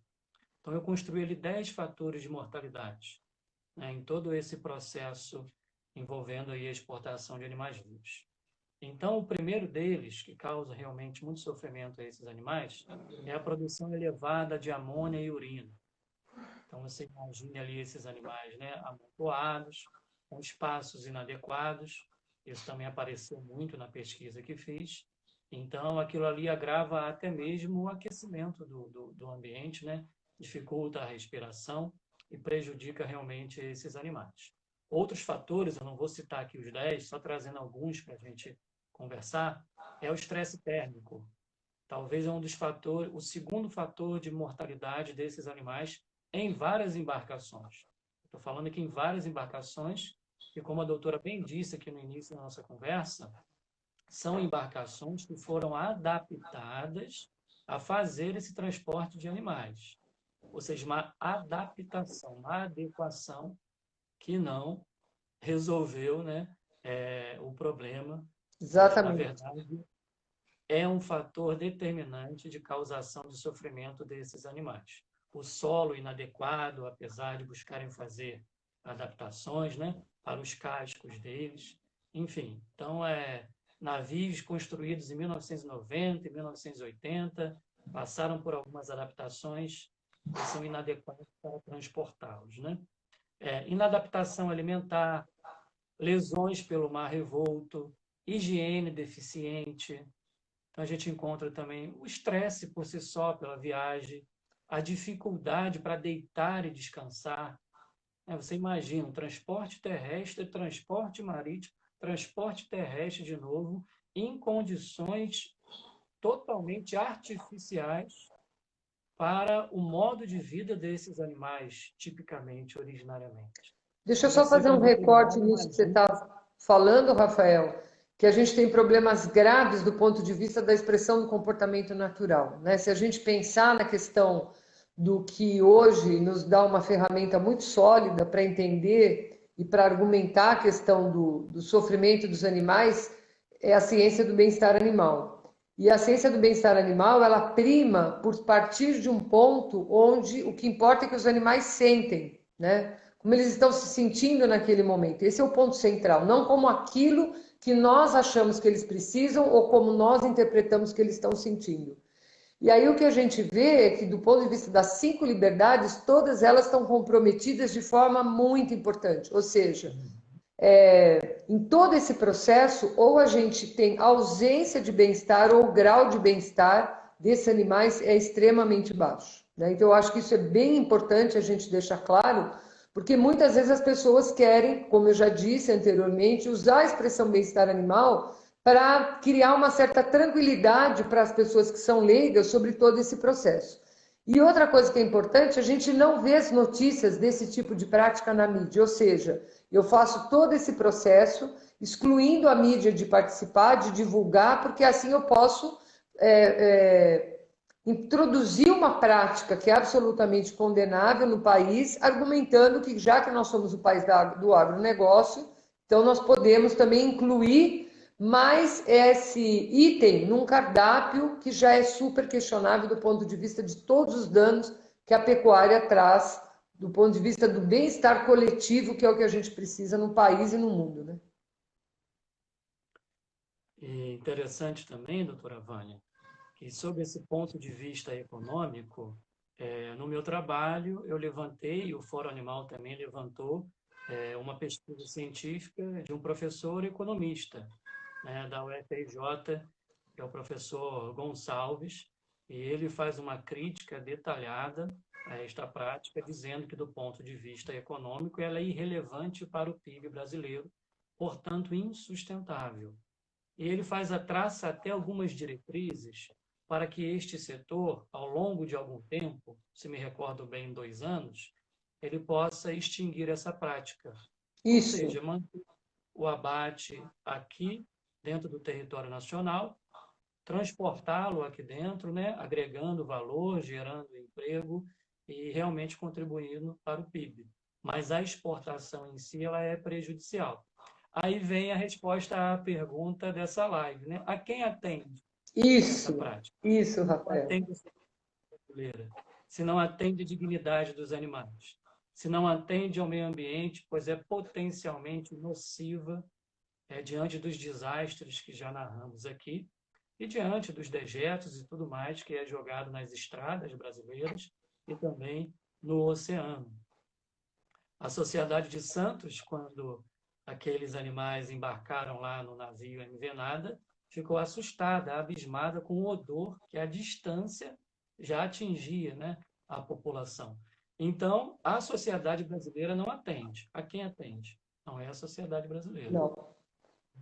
Então, eu construí ali 10 fatores de mortalidade, né, em todo esse processo envolvendo aí a exportação de animais vivos. Então, o primeiro deles, que causa realmente muito sofrimento a esses animais, é a produção elevada de amônia e urina. Então, você imagine ali esses animais, né, amontoados, com espaços inadequados. Isso também apareceu muito na pesquisa que fiz. Então, aquilo ali agrava até mesmo o aquecimento do ambiente, né? Dificulta a respiração e prejudica realmente esses animais. Outros fatores, eu não vou citar aqui os 10, só trazendo alguns para a gente conversar, é o estresse térmico. Talvez é um dos fatores, o segundo fator de mortalidade desses animais em várias embarcações. Estou falando aqui em várias embarcações, e como a doutora bem disse aqui no início da nossa conversa, são embarcações que foram adaptadas a fazer esse transporte de animais. Ou seja, uma adaptação, uma adequação que não resolveu, né, o problema. Na Exatamente. verdade, é um fator determinante de causação de sofrimento desses animais. O solo inadequado, apesar de buscarem fazer adaptações, né, para os cascos deles. Enfim, então, navios construídos em 1990 e 1980 passaram por algumas adaptações e são inadequados para transportá-los, né? Inadaptação alimentar, lesões pelo mar revolto, higiene deficiente. Então, a gente encontra também o estresse por si só pela viagem, a dificuldade para deitar e descansar. Você imagina, transporte terrestre, transporte marítimo, transporte terrestre de novo, em condições totalmente artificiais para o modo de vida desses animais, tipicamente, originariamente. Deixa eu Então, só você, fazer um como recorte veterinário, nisso que você imagina. está falando, Rafael, que a gente tem problemas graves do ponto de vista da expressão do comportamento natural, né? Se a gente pensar na questão do que hoje nos dá uma ferramenta muito sólida para entender e para argumentar a questão do sofrimento dos animais, é a ciência do bem-estar animal. E a ciência do bem-estar animal, ela prima por partir de um ponto onde o que importa é que os animais sentem, né? Como eles estão se sentindo naquele momento. Esse é o ponto central, não como aquilo que nós achamos que eles precisam ou como nós interpretamos que eles estão sentindo. E aí o que a gente vê é que, do ponto de vista das 5 liberdades, todas elas estão comprometidas de forma muito importante. Ou seja, em todo esse processo, ou a gente tem ausência de bem-estar ou o grau de bem-estar desses animais é extremamente baixo, né? Então, eu acho que isso é bem importante a gente deixar claro, porque muitas vezes as pessoas querem, como eu já disse anteriormente, usar a expressão bem-estar animal para criar uma certa tranquilidade para as pessoas que são leigas sobre todo esse processo. E outra coisa que é importante, a gente não vê as notícias desse tipo de prática na mídia, ou seja, eu faço todo esse processo, excluindo a mídia de participar, de divulgar, porque assim eu posso introduzir uma prática que é absolutamente condenável no país, argumentando que já que nós somos o país do agronegócio, então nós podemos também incluir mais esse item num cardápio que já é super questionável do ponto de vista de todos os danos que a pecuária traz, do ponto de vista do bem-estar coletivo, que é o que a gente precisa no país e no mundo, né? E interessante também, doutora Vânia, que sob esse ponto de vista econômico, no meu trabalho eu levantei, e o Fórum Animal também levantou, uma pesquisa científica de um professor economista, né, da UFRJ, que é o professor Gonçalves, e ele faz uma crítica detalhada a esta prática, dizendo que, do ponto de vista econômico, ela é irrelevante para o PIB brasileiro, portanto, insustentável. E ele traça até algumas diretrizes para que este setor, ao longo de algum tempo, se me recordo bem, 2 anos, ele possa extinguir essa prática. Ou Isso. seja, manter o abate aqui, dentro do território nacional, transportá-lo aqui dentro, né, agregando valor, gerando emprego e realmente contribuindo para o PIB. Mas a exportação em si ela é prejudicial. Aí vem a resposta à pergunta dessa live, né? A quem atende essa Isso, prática? isso, Não Rafael. atende a sociedade brasileira, se não atende a dignidade dos animais, se não atende ao meio ambiente, pois é potencialmente nociva diante dos desastres que já narramos aqui e diante dos dejetos e tudo mais que é jogado nas estradas brasileiras e também no oceano. A Sociedade de Santos, quando aqueles animais embarcaram lá no navio Envenada, ficou assustada, abismada com o odor que à distância já atingia, né, a população. Então, a sociedade brasileira não atende. A quem atende? Não é a sociedade brasileira. Não.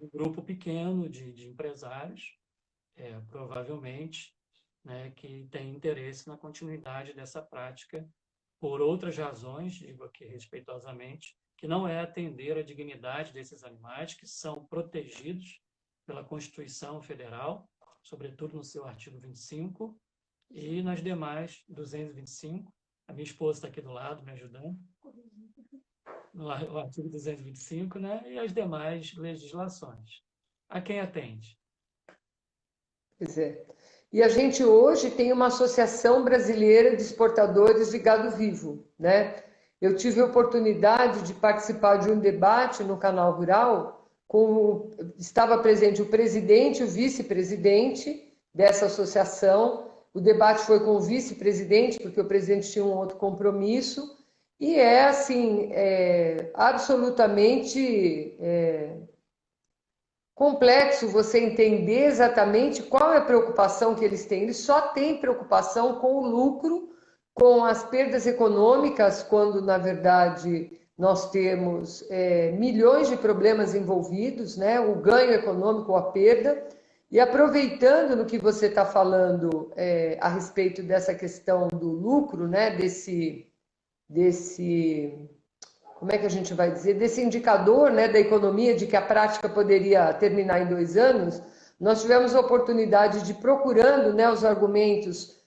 Um grupo pequeno de empresários, provavelmente, né, que tem interesse na continuidade dessa prática por outras razões, digo aqui respeitosamente, que não é atender a dignidade desses animais que são protegidos pela Constituição Federal, sobretudo no seu artigo 25 e nas demais 225. A minha esposa está aqui do lado me ajudando, no artigo 225, né? E as demais legislações. A quem atende? Pois é. E a gente hoje tem uma Associação Brasileira de Exportadores de Gado Vivo, né? Eu tive a oportunidade de participar de um debate no Canal Rural, estava presente o presidente e o vice-presidente dessa associação. O debate foi com o vice-presidente, porque o presidente tinha um outro compromisso, e assim, absolutamente complexo você entender exatamente qual é a preocupação que eles têm. Eles só têm preocupação com o lucro, com as perdas econômicas, quando, na verdade, nós temos milhões de problemas envolvidos, né? O ganho econômico ou a perda. E aproveitando no que você está falando a respeito dessa questão do lucro, né? Desse como é que a gente vai dizer, desse indicador, né, da economia, de que a prática poderia terminar em 2 anos, nós tivemos a oportunidade de, procurando, né, os argumentos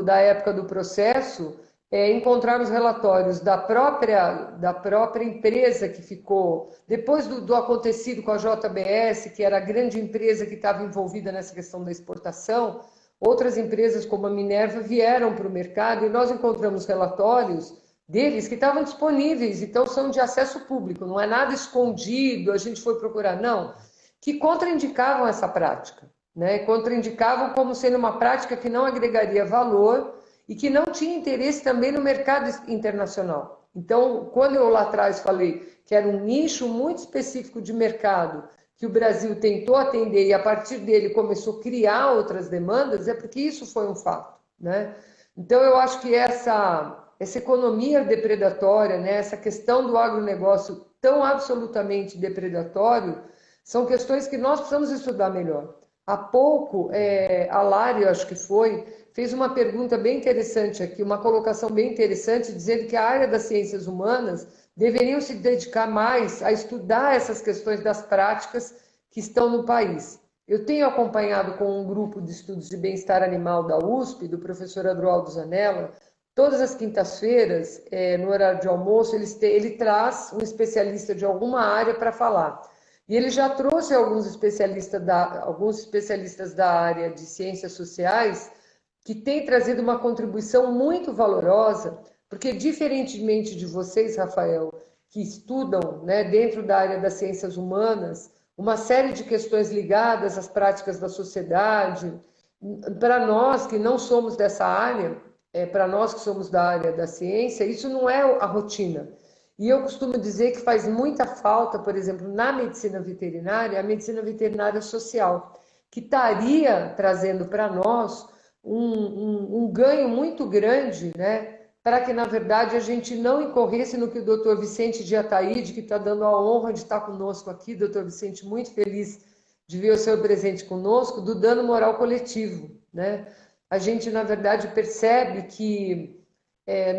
da época do processo, encontrar os relatórios da própria empresa que ficou, depois do acontecido com a JBS, que era a grande empresa que estava envolvida nessa questão da exportação. Outras empresas, como a Minerva, vieram para o mercado e nós encontramos relatórios deles que estavam disponíveis, então são de acesso público, não é nada escondido, a gente foi procurar, não, que contraindicavam essa prática, né? Contraindicavam como sendo uma prática que não agregaria valor e que não tinha interesse também no mercado internacional. Então, quando eu lá atrás falei que era um nicho muito específico de mercado que o Brasil tentou atender e a partir dele começou a criar outras demandas, é porque isso foi um fato, né? Então, eu acho que essa economia depredatória, né, essa questão do agronegócio tão absolutamente depredatório, são questões que nós precisamos estudar melhor. Há pouco, a Lari, acho que fez uma pergunta bem interessante aqui, uma colocação bem interessante, dizendo que a área das ciências humanas deveriam se dedicar mais a estudar essas questões das práticas que estão no país. Eu tenho acompanhado com um grupo de estudos de bem-estar animal da USP, do professor Adroaldo Zanella. Todas as quintas-feiras, no horário de almoço, ele traz um especialista de alguma área para falar. E ele já trouxe alguns especialistas da área de ciências sociais que têm trazido uma contribuição muito valorosa, porque, diferentemente de vocês, Rafael, que estudam, né, dentro da área das ciências humanas, uma série de questões ligadas às práticas da sociedade, para nós que não somos dessa área, para nós que somos da área da ciência, isso não é a rotina. E eu costumo dizer que faz muita falta, por exemplo, na medicina veterinária, a medicina veterinária social, que estaria trazendo para nós um ganho muito grande, né? Para que, na verdade, a gente não incorresse no que o doutor Vicente de Ataíde, que está dando a honra de estar conosco aqui, doutor Vicente, muito feliz de ver o seu presente conosco, do dano moral coletivo, né? A gente, na verdade, percebe que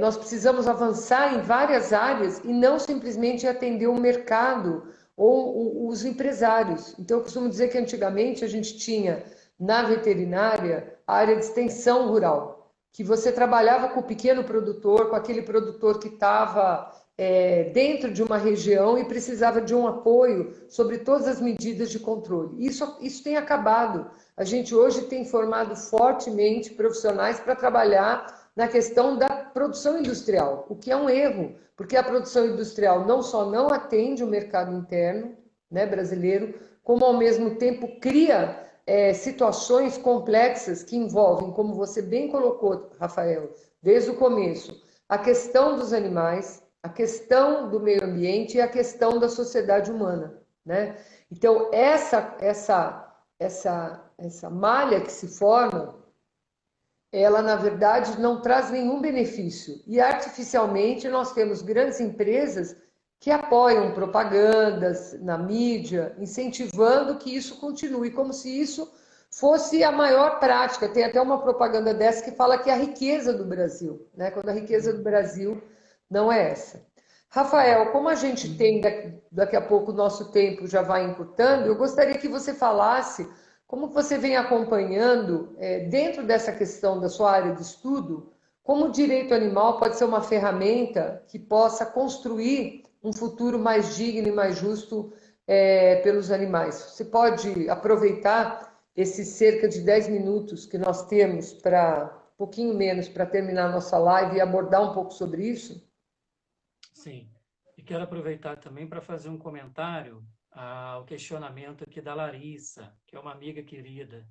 nós precisamos avançar em várias áreas e não simplesmente atender o mercado ou os empresários. Então, eu costumo dizer que antigamente a gente tinha na veterinária a área de extensão rural, que você trabalhava com o pequeno produtor, com aquele produtor que estava dentro de uma região e precisava de um apoio sobre todas as medidas de controle. Isso tem acabado. A gente hoje tem formado fortemente profissionais para trabalhar na questão da produção industrial, o que é um erro, porque a produção industrial não só não atende o mercado interno, né, brasileiro, como ao mesmo tempo cria situações complexas que envolvem, como você bem colocou, Rafael, desde o começo, a questão dos animais, a questão do meio ambiente e a questão da sociedade humana, né? Então, essa malha que se forma, ela, na verdade, não traz nenhum benefício. E, artificialmente, nós temos grandes empresas que apoiam propagandas na mídia, incentivando que isso continue, como se isso fosse a maior prática. Tem até uma propaganda dessa que fala que é a riqueza do Brasil, né? Quando a riqueza do Brasil não é essa. Rafael, como a gente tem daqui a pouco o nosso tempo já vai encurtando, eu gostaria que você falasse como você vem acompanhando, dentro dessa questão da sua área de estudo, como o direito animal pode ser uma ferramenta que possa construir um futuro mais digno e mais justo, pelos animais. Você pode aproveitar esses cerca de 10 minutos que nós temos para, um pouquinho menos, para terminar a nossa live e abordar um pouco sobre isso? Sim. E quero aproveitar também para fazer um comentário ao questionamento aqui da Larissa, que é uma amiga querida.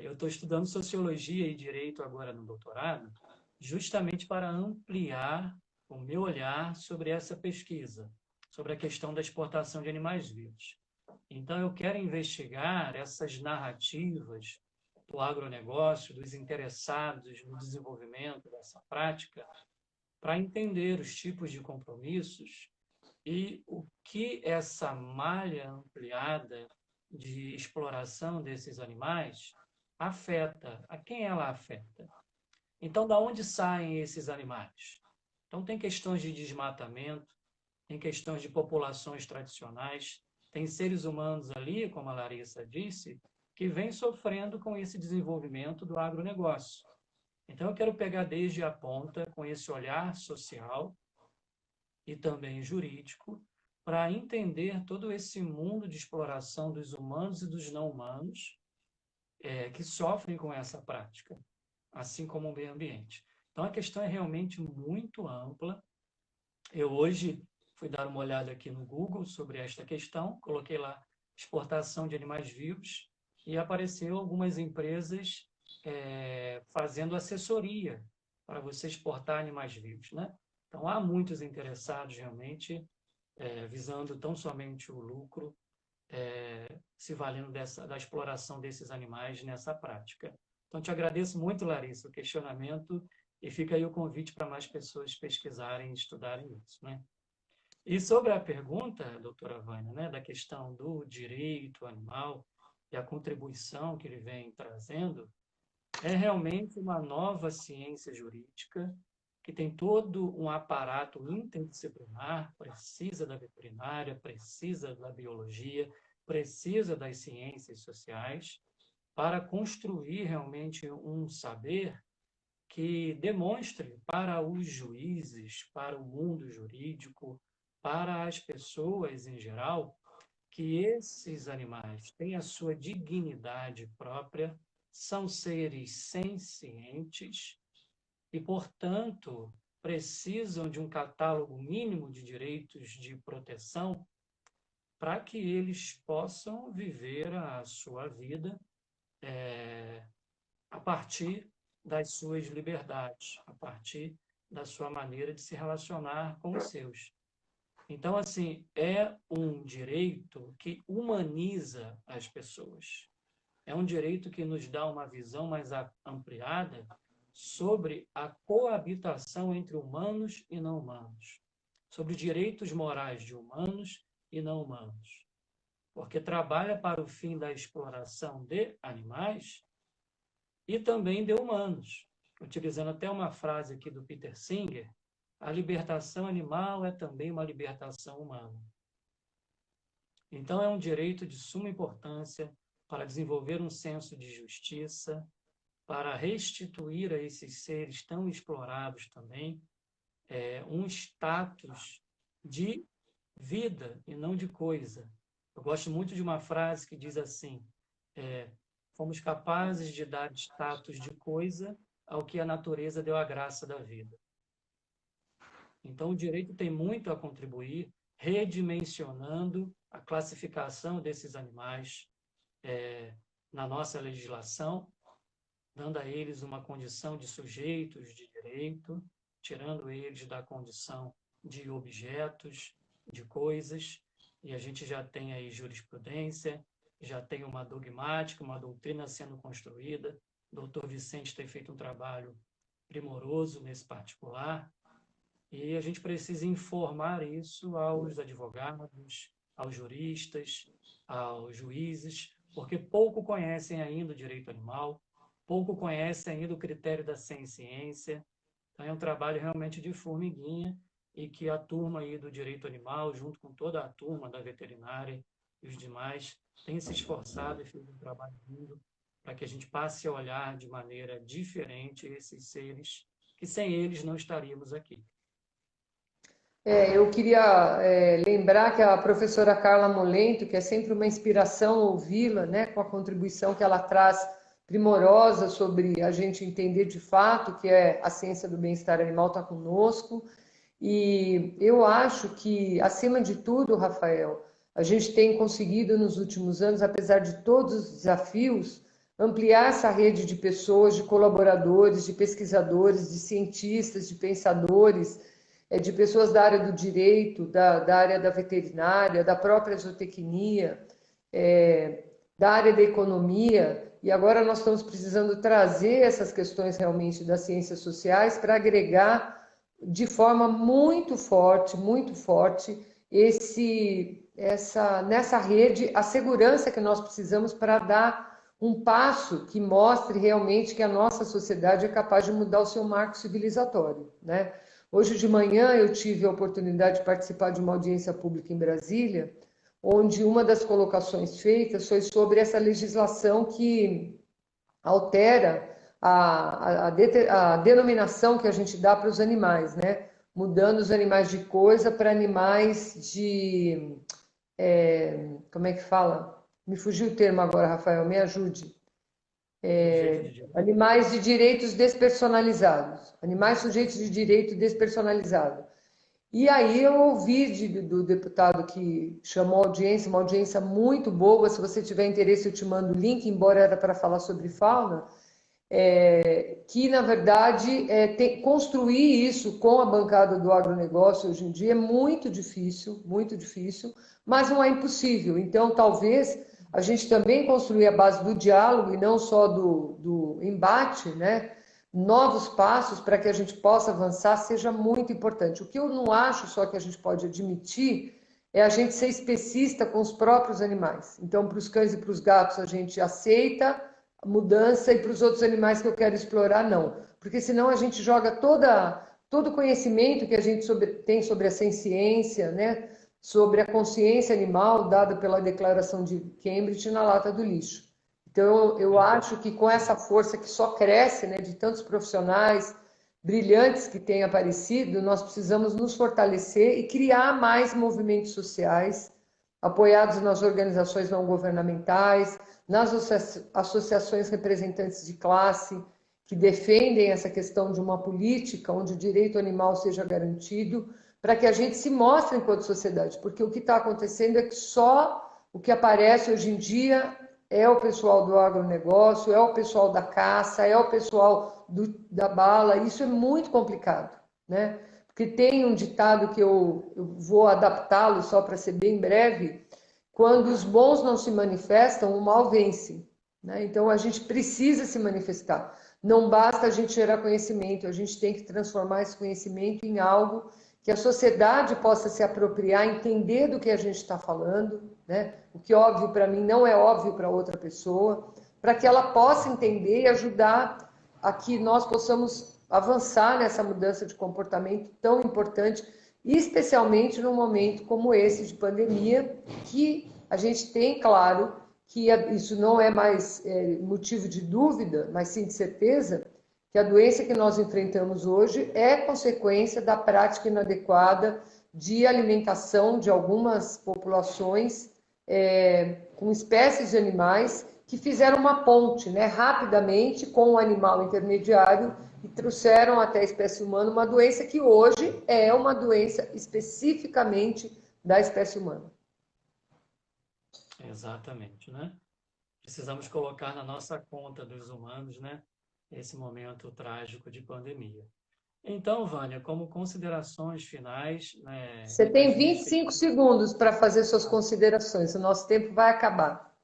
Eu estou estudando sociologia e direito agora no doutorado, justamente para ampliar o meu olhar sobre essa pesquisa, sobre a questão da exportação de animais vivos. Então, eu quero investigar essas narrativas do agronegócio, dos interessados no desenvolvimento dessa prática, para entender os tipos de compromissos e o que essa malha ampliada de exploração desses animais afeta, a quem ela afeta. Então, da onde saem esses animais? Então, tem questões de desmatamento, tem questões de populações tradicionais, tem seres humanos ali, como a Larissa disse, que vêm sofrendo com esse desenvolvimento do agronegócio. Então, eu quero pegar desde a ponta, com esse olhar social e também jurídico, para entender todo esse mundo de exploração dos humanos e dos não humanos, que sofrem com essa prática, assim como o meio ambiente. Então, a questão é realmente muito ampla. Eu hoje fui dar uma olhada aqui no Google sobre esta questão, coloquei lá exportação de animais vivos e apareceu algumas empresas fazendo assessoria para você exportar animais vivos, né? Então, há muitos interessados realmente visando tão somente o lucro, se valendo da exploração desses animais nessa prática. Então, te agradeço muito, Larissa, o questionamento e fica aí o convite para mais pessoas pesquisarem e estudarem isso, né? E sobre a pergunta, doutora Vânia, né, da questão do direito animal e a contribuição que ele vem trazendo, é realmente uma nova ciência jurídica que tem todo um aparato interdisciplinar, precisa da veterinária, precisa da biologia, precisa das ciências sociais para construir realmente um saber que demonstre para os juízes, para o mundo jurídico, para as pessoas em geral, que esses animais têm a sua dignidade própria, são seres sencientes e, portanto, precisam de um catálogo mínimo de direitos de proteção para que eles possam viver a sua vida a partir das suas liberdades, a partir da sua maneira de se relacionar com os seus. Então, assim, é um direito que humaniza as pessoas. É um direito que nos dá uma visão mais ampliada sobre a coabitação entre humanos e não humanos, sobre direitos morais de humanos e não humanos, porque trabalha para o fim da exploração de animais e também de humanos. Utilizando até uma frase aqui do Peter Singer, a libertação animal é também uma libertação humana. Então, é um direito de suma importância para desenvolver um senso de justiça, para restituir a esses seres tão explorados também um status de vida e não de coisa. Eu gosto muito de uma frase que diz assim: fomos capazes de dar status de coisa ao que a natureza deu a graça da vida. Então, o direito tem muito a contribuir, redimensionando a classificação desses animais na nossa legislação, dando a eles uma condição de sujeitos de direito, tirando eles da condição de objetos, de coisas, e a gente já tem aí jurisprudência, já tem uma dogmática, uma doutrina sendo construída. O doutor Vicente tem feito um trabalho primoroso nesse particular, e a gente precisa informar isso aos advogados, aos juristas, aos juízes, porque pouco conhecem ainda o direito animal, pouco conhecem ainda o critério da ciência. Então, é um trabalho realmente de formiguinha e que a turma aí do direito animal, junto com toda a turma da veterinária e os demais, tem se esforçado e feito um trabalho lindo para que a gente passe a olhar de maneira diferente esses seres que sem eles não estaríamos aqui. Eu queria lembrar que a professora Carla Molento, que é sempre uma inspiração ouvi-la, né, com a contribuição que ela traz primorosa sobre a gente entender de fato que é a ciência do bem-estar animal está conosco. E eu acho que, acima de tudo, Rafael, a gente tem conseguido nos últimos anos, apesar de todos os desafios, ampliar essa rede de pessoas, de colaboradores, de pesquisadores, de cientistas, de pensadores, de pessoas da área do direito, da área da veterinária, da própria zootecnia, da área da economia, e agora nós estamos precisando trazer essas questões realmente das ciências sociais para agregar de forma muito forte, nessa rede a segurança que nós precisamos para dar um passo que mostre realmente que a nossa sociedade é capaz de mudar o seu marco civilizatório, né? Hoje de manhã eu tive a oportunidade de participar de uma audiência pública em Brasília, onde uma das colocações feitas foi sobre essa legislação que altera a denominação que a gente dá para os animais, né? Mudando os animais de coisa para animais de. Como é que fala? Me fugiu o termo agora, Rafael, me ajude. Sujeito de direito. Animais de direitos despersonalizados. Animais sujeitos de direito despersonalizado. E aí eu ouvi do deputado que chamou a audiência, uma audiência muito boa. Se você tiver interesse, eu te mando o link, embora era para falar sobre fauna, que na verdade construir isso com a bancada do agronegócio hoje em dia é muito difícil, mas não é impossível. Então, talvez a gente também construir a base do diálogo e não só do embate, né? Novos passos para que a gente possa avançar seja muito importante. O que eu não acho só que a gente pode admitir é a gente ser especista com os próprios animais. Então, para os cães e para os gatos, a gente aceita a mudança, e para os outros animais que eu quero explorar, não. Porque senão a gente joga todo o conhecimento que a gente tem sobre a ciência, né? Sobre a consciência animal dada pela Declaração de Cambridge na lata do lixo. Então, eu acho que com essa força que só cresce, né, de tantos profissionais brilhantes que têm aparecido, nós precisamos nos fortalecer e criar mais movimentos sociais, apoiados nas organizações não governamentais, nas associações representantes de classe, que defendem essa questão de uma política onde o direito animal seja garantido, para que a gente se mostre enquanto sociedade, porque o que está acontecendo é que só o que aparece hoje em dia é o pessoal do agronegócio, é o pessoal da caça, é o pessoal da bala. Isso é muito complicado, né? Porque tem um ditado que eu vou adaptá-lo só para ser bem breve: quando os bons não se manifestam, o mal vence, né? Então a gente precisa se manifestar. Não basta a gente gerar conhecimento, a gente tem que transformar esse conhecimento em algo que a sociedade possa se apropriar, entender do que a gente está falando, né? O que óbvio para mim não é óbvio para outra pessoa, para que ela possa entender e ajudar a que nós possamos avançar nessa mudança de comportamento tão importante, especialmente num momento como esse de pandemia, que a gente tem, claro, que isso não é mais motivo de dúvida, mas sim de certeza, que a doença que nós enfrentamos hoje é consequência da prática inadequada de alimentação de algumas populações com espécies de animais que fizeram uma ponte, né, rapidamente com o animal intermediário e trouxeram até a espécie humana uma doença que hoje é uma doença especificamente da espécie humana. Exatamente, né? Precisamos colocar na nossa conta dos humanos, né, esse momento trágico de pandemia. Então, Vânia, como considerações finais, né, Você das tem minhas 25 segundos para fazer suas considerações, o nosso tempo vai acabar.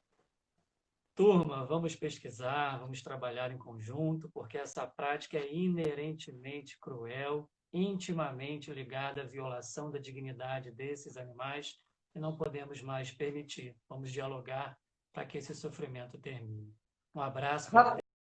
turma, vamos pesquisar, vamos trabalhar em conjunto, porque essa prática é inerentemente cruel, intimamente ligada à violação da dignidade desses animais e não podemos mais permitir. Vamos dialogar para que esse sofrimento termine. Um abraço. Ra-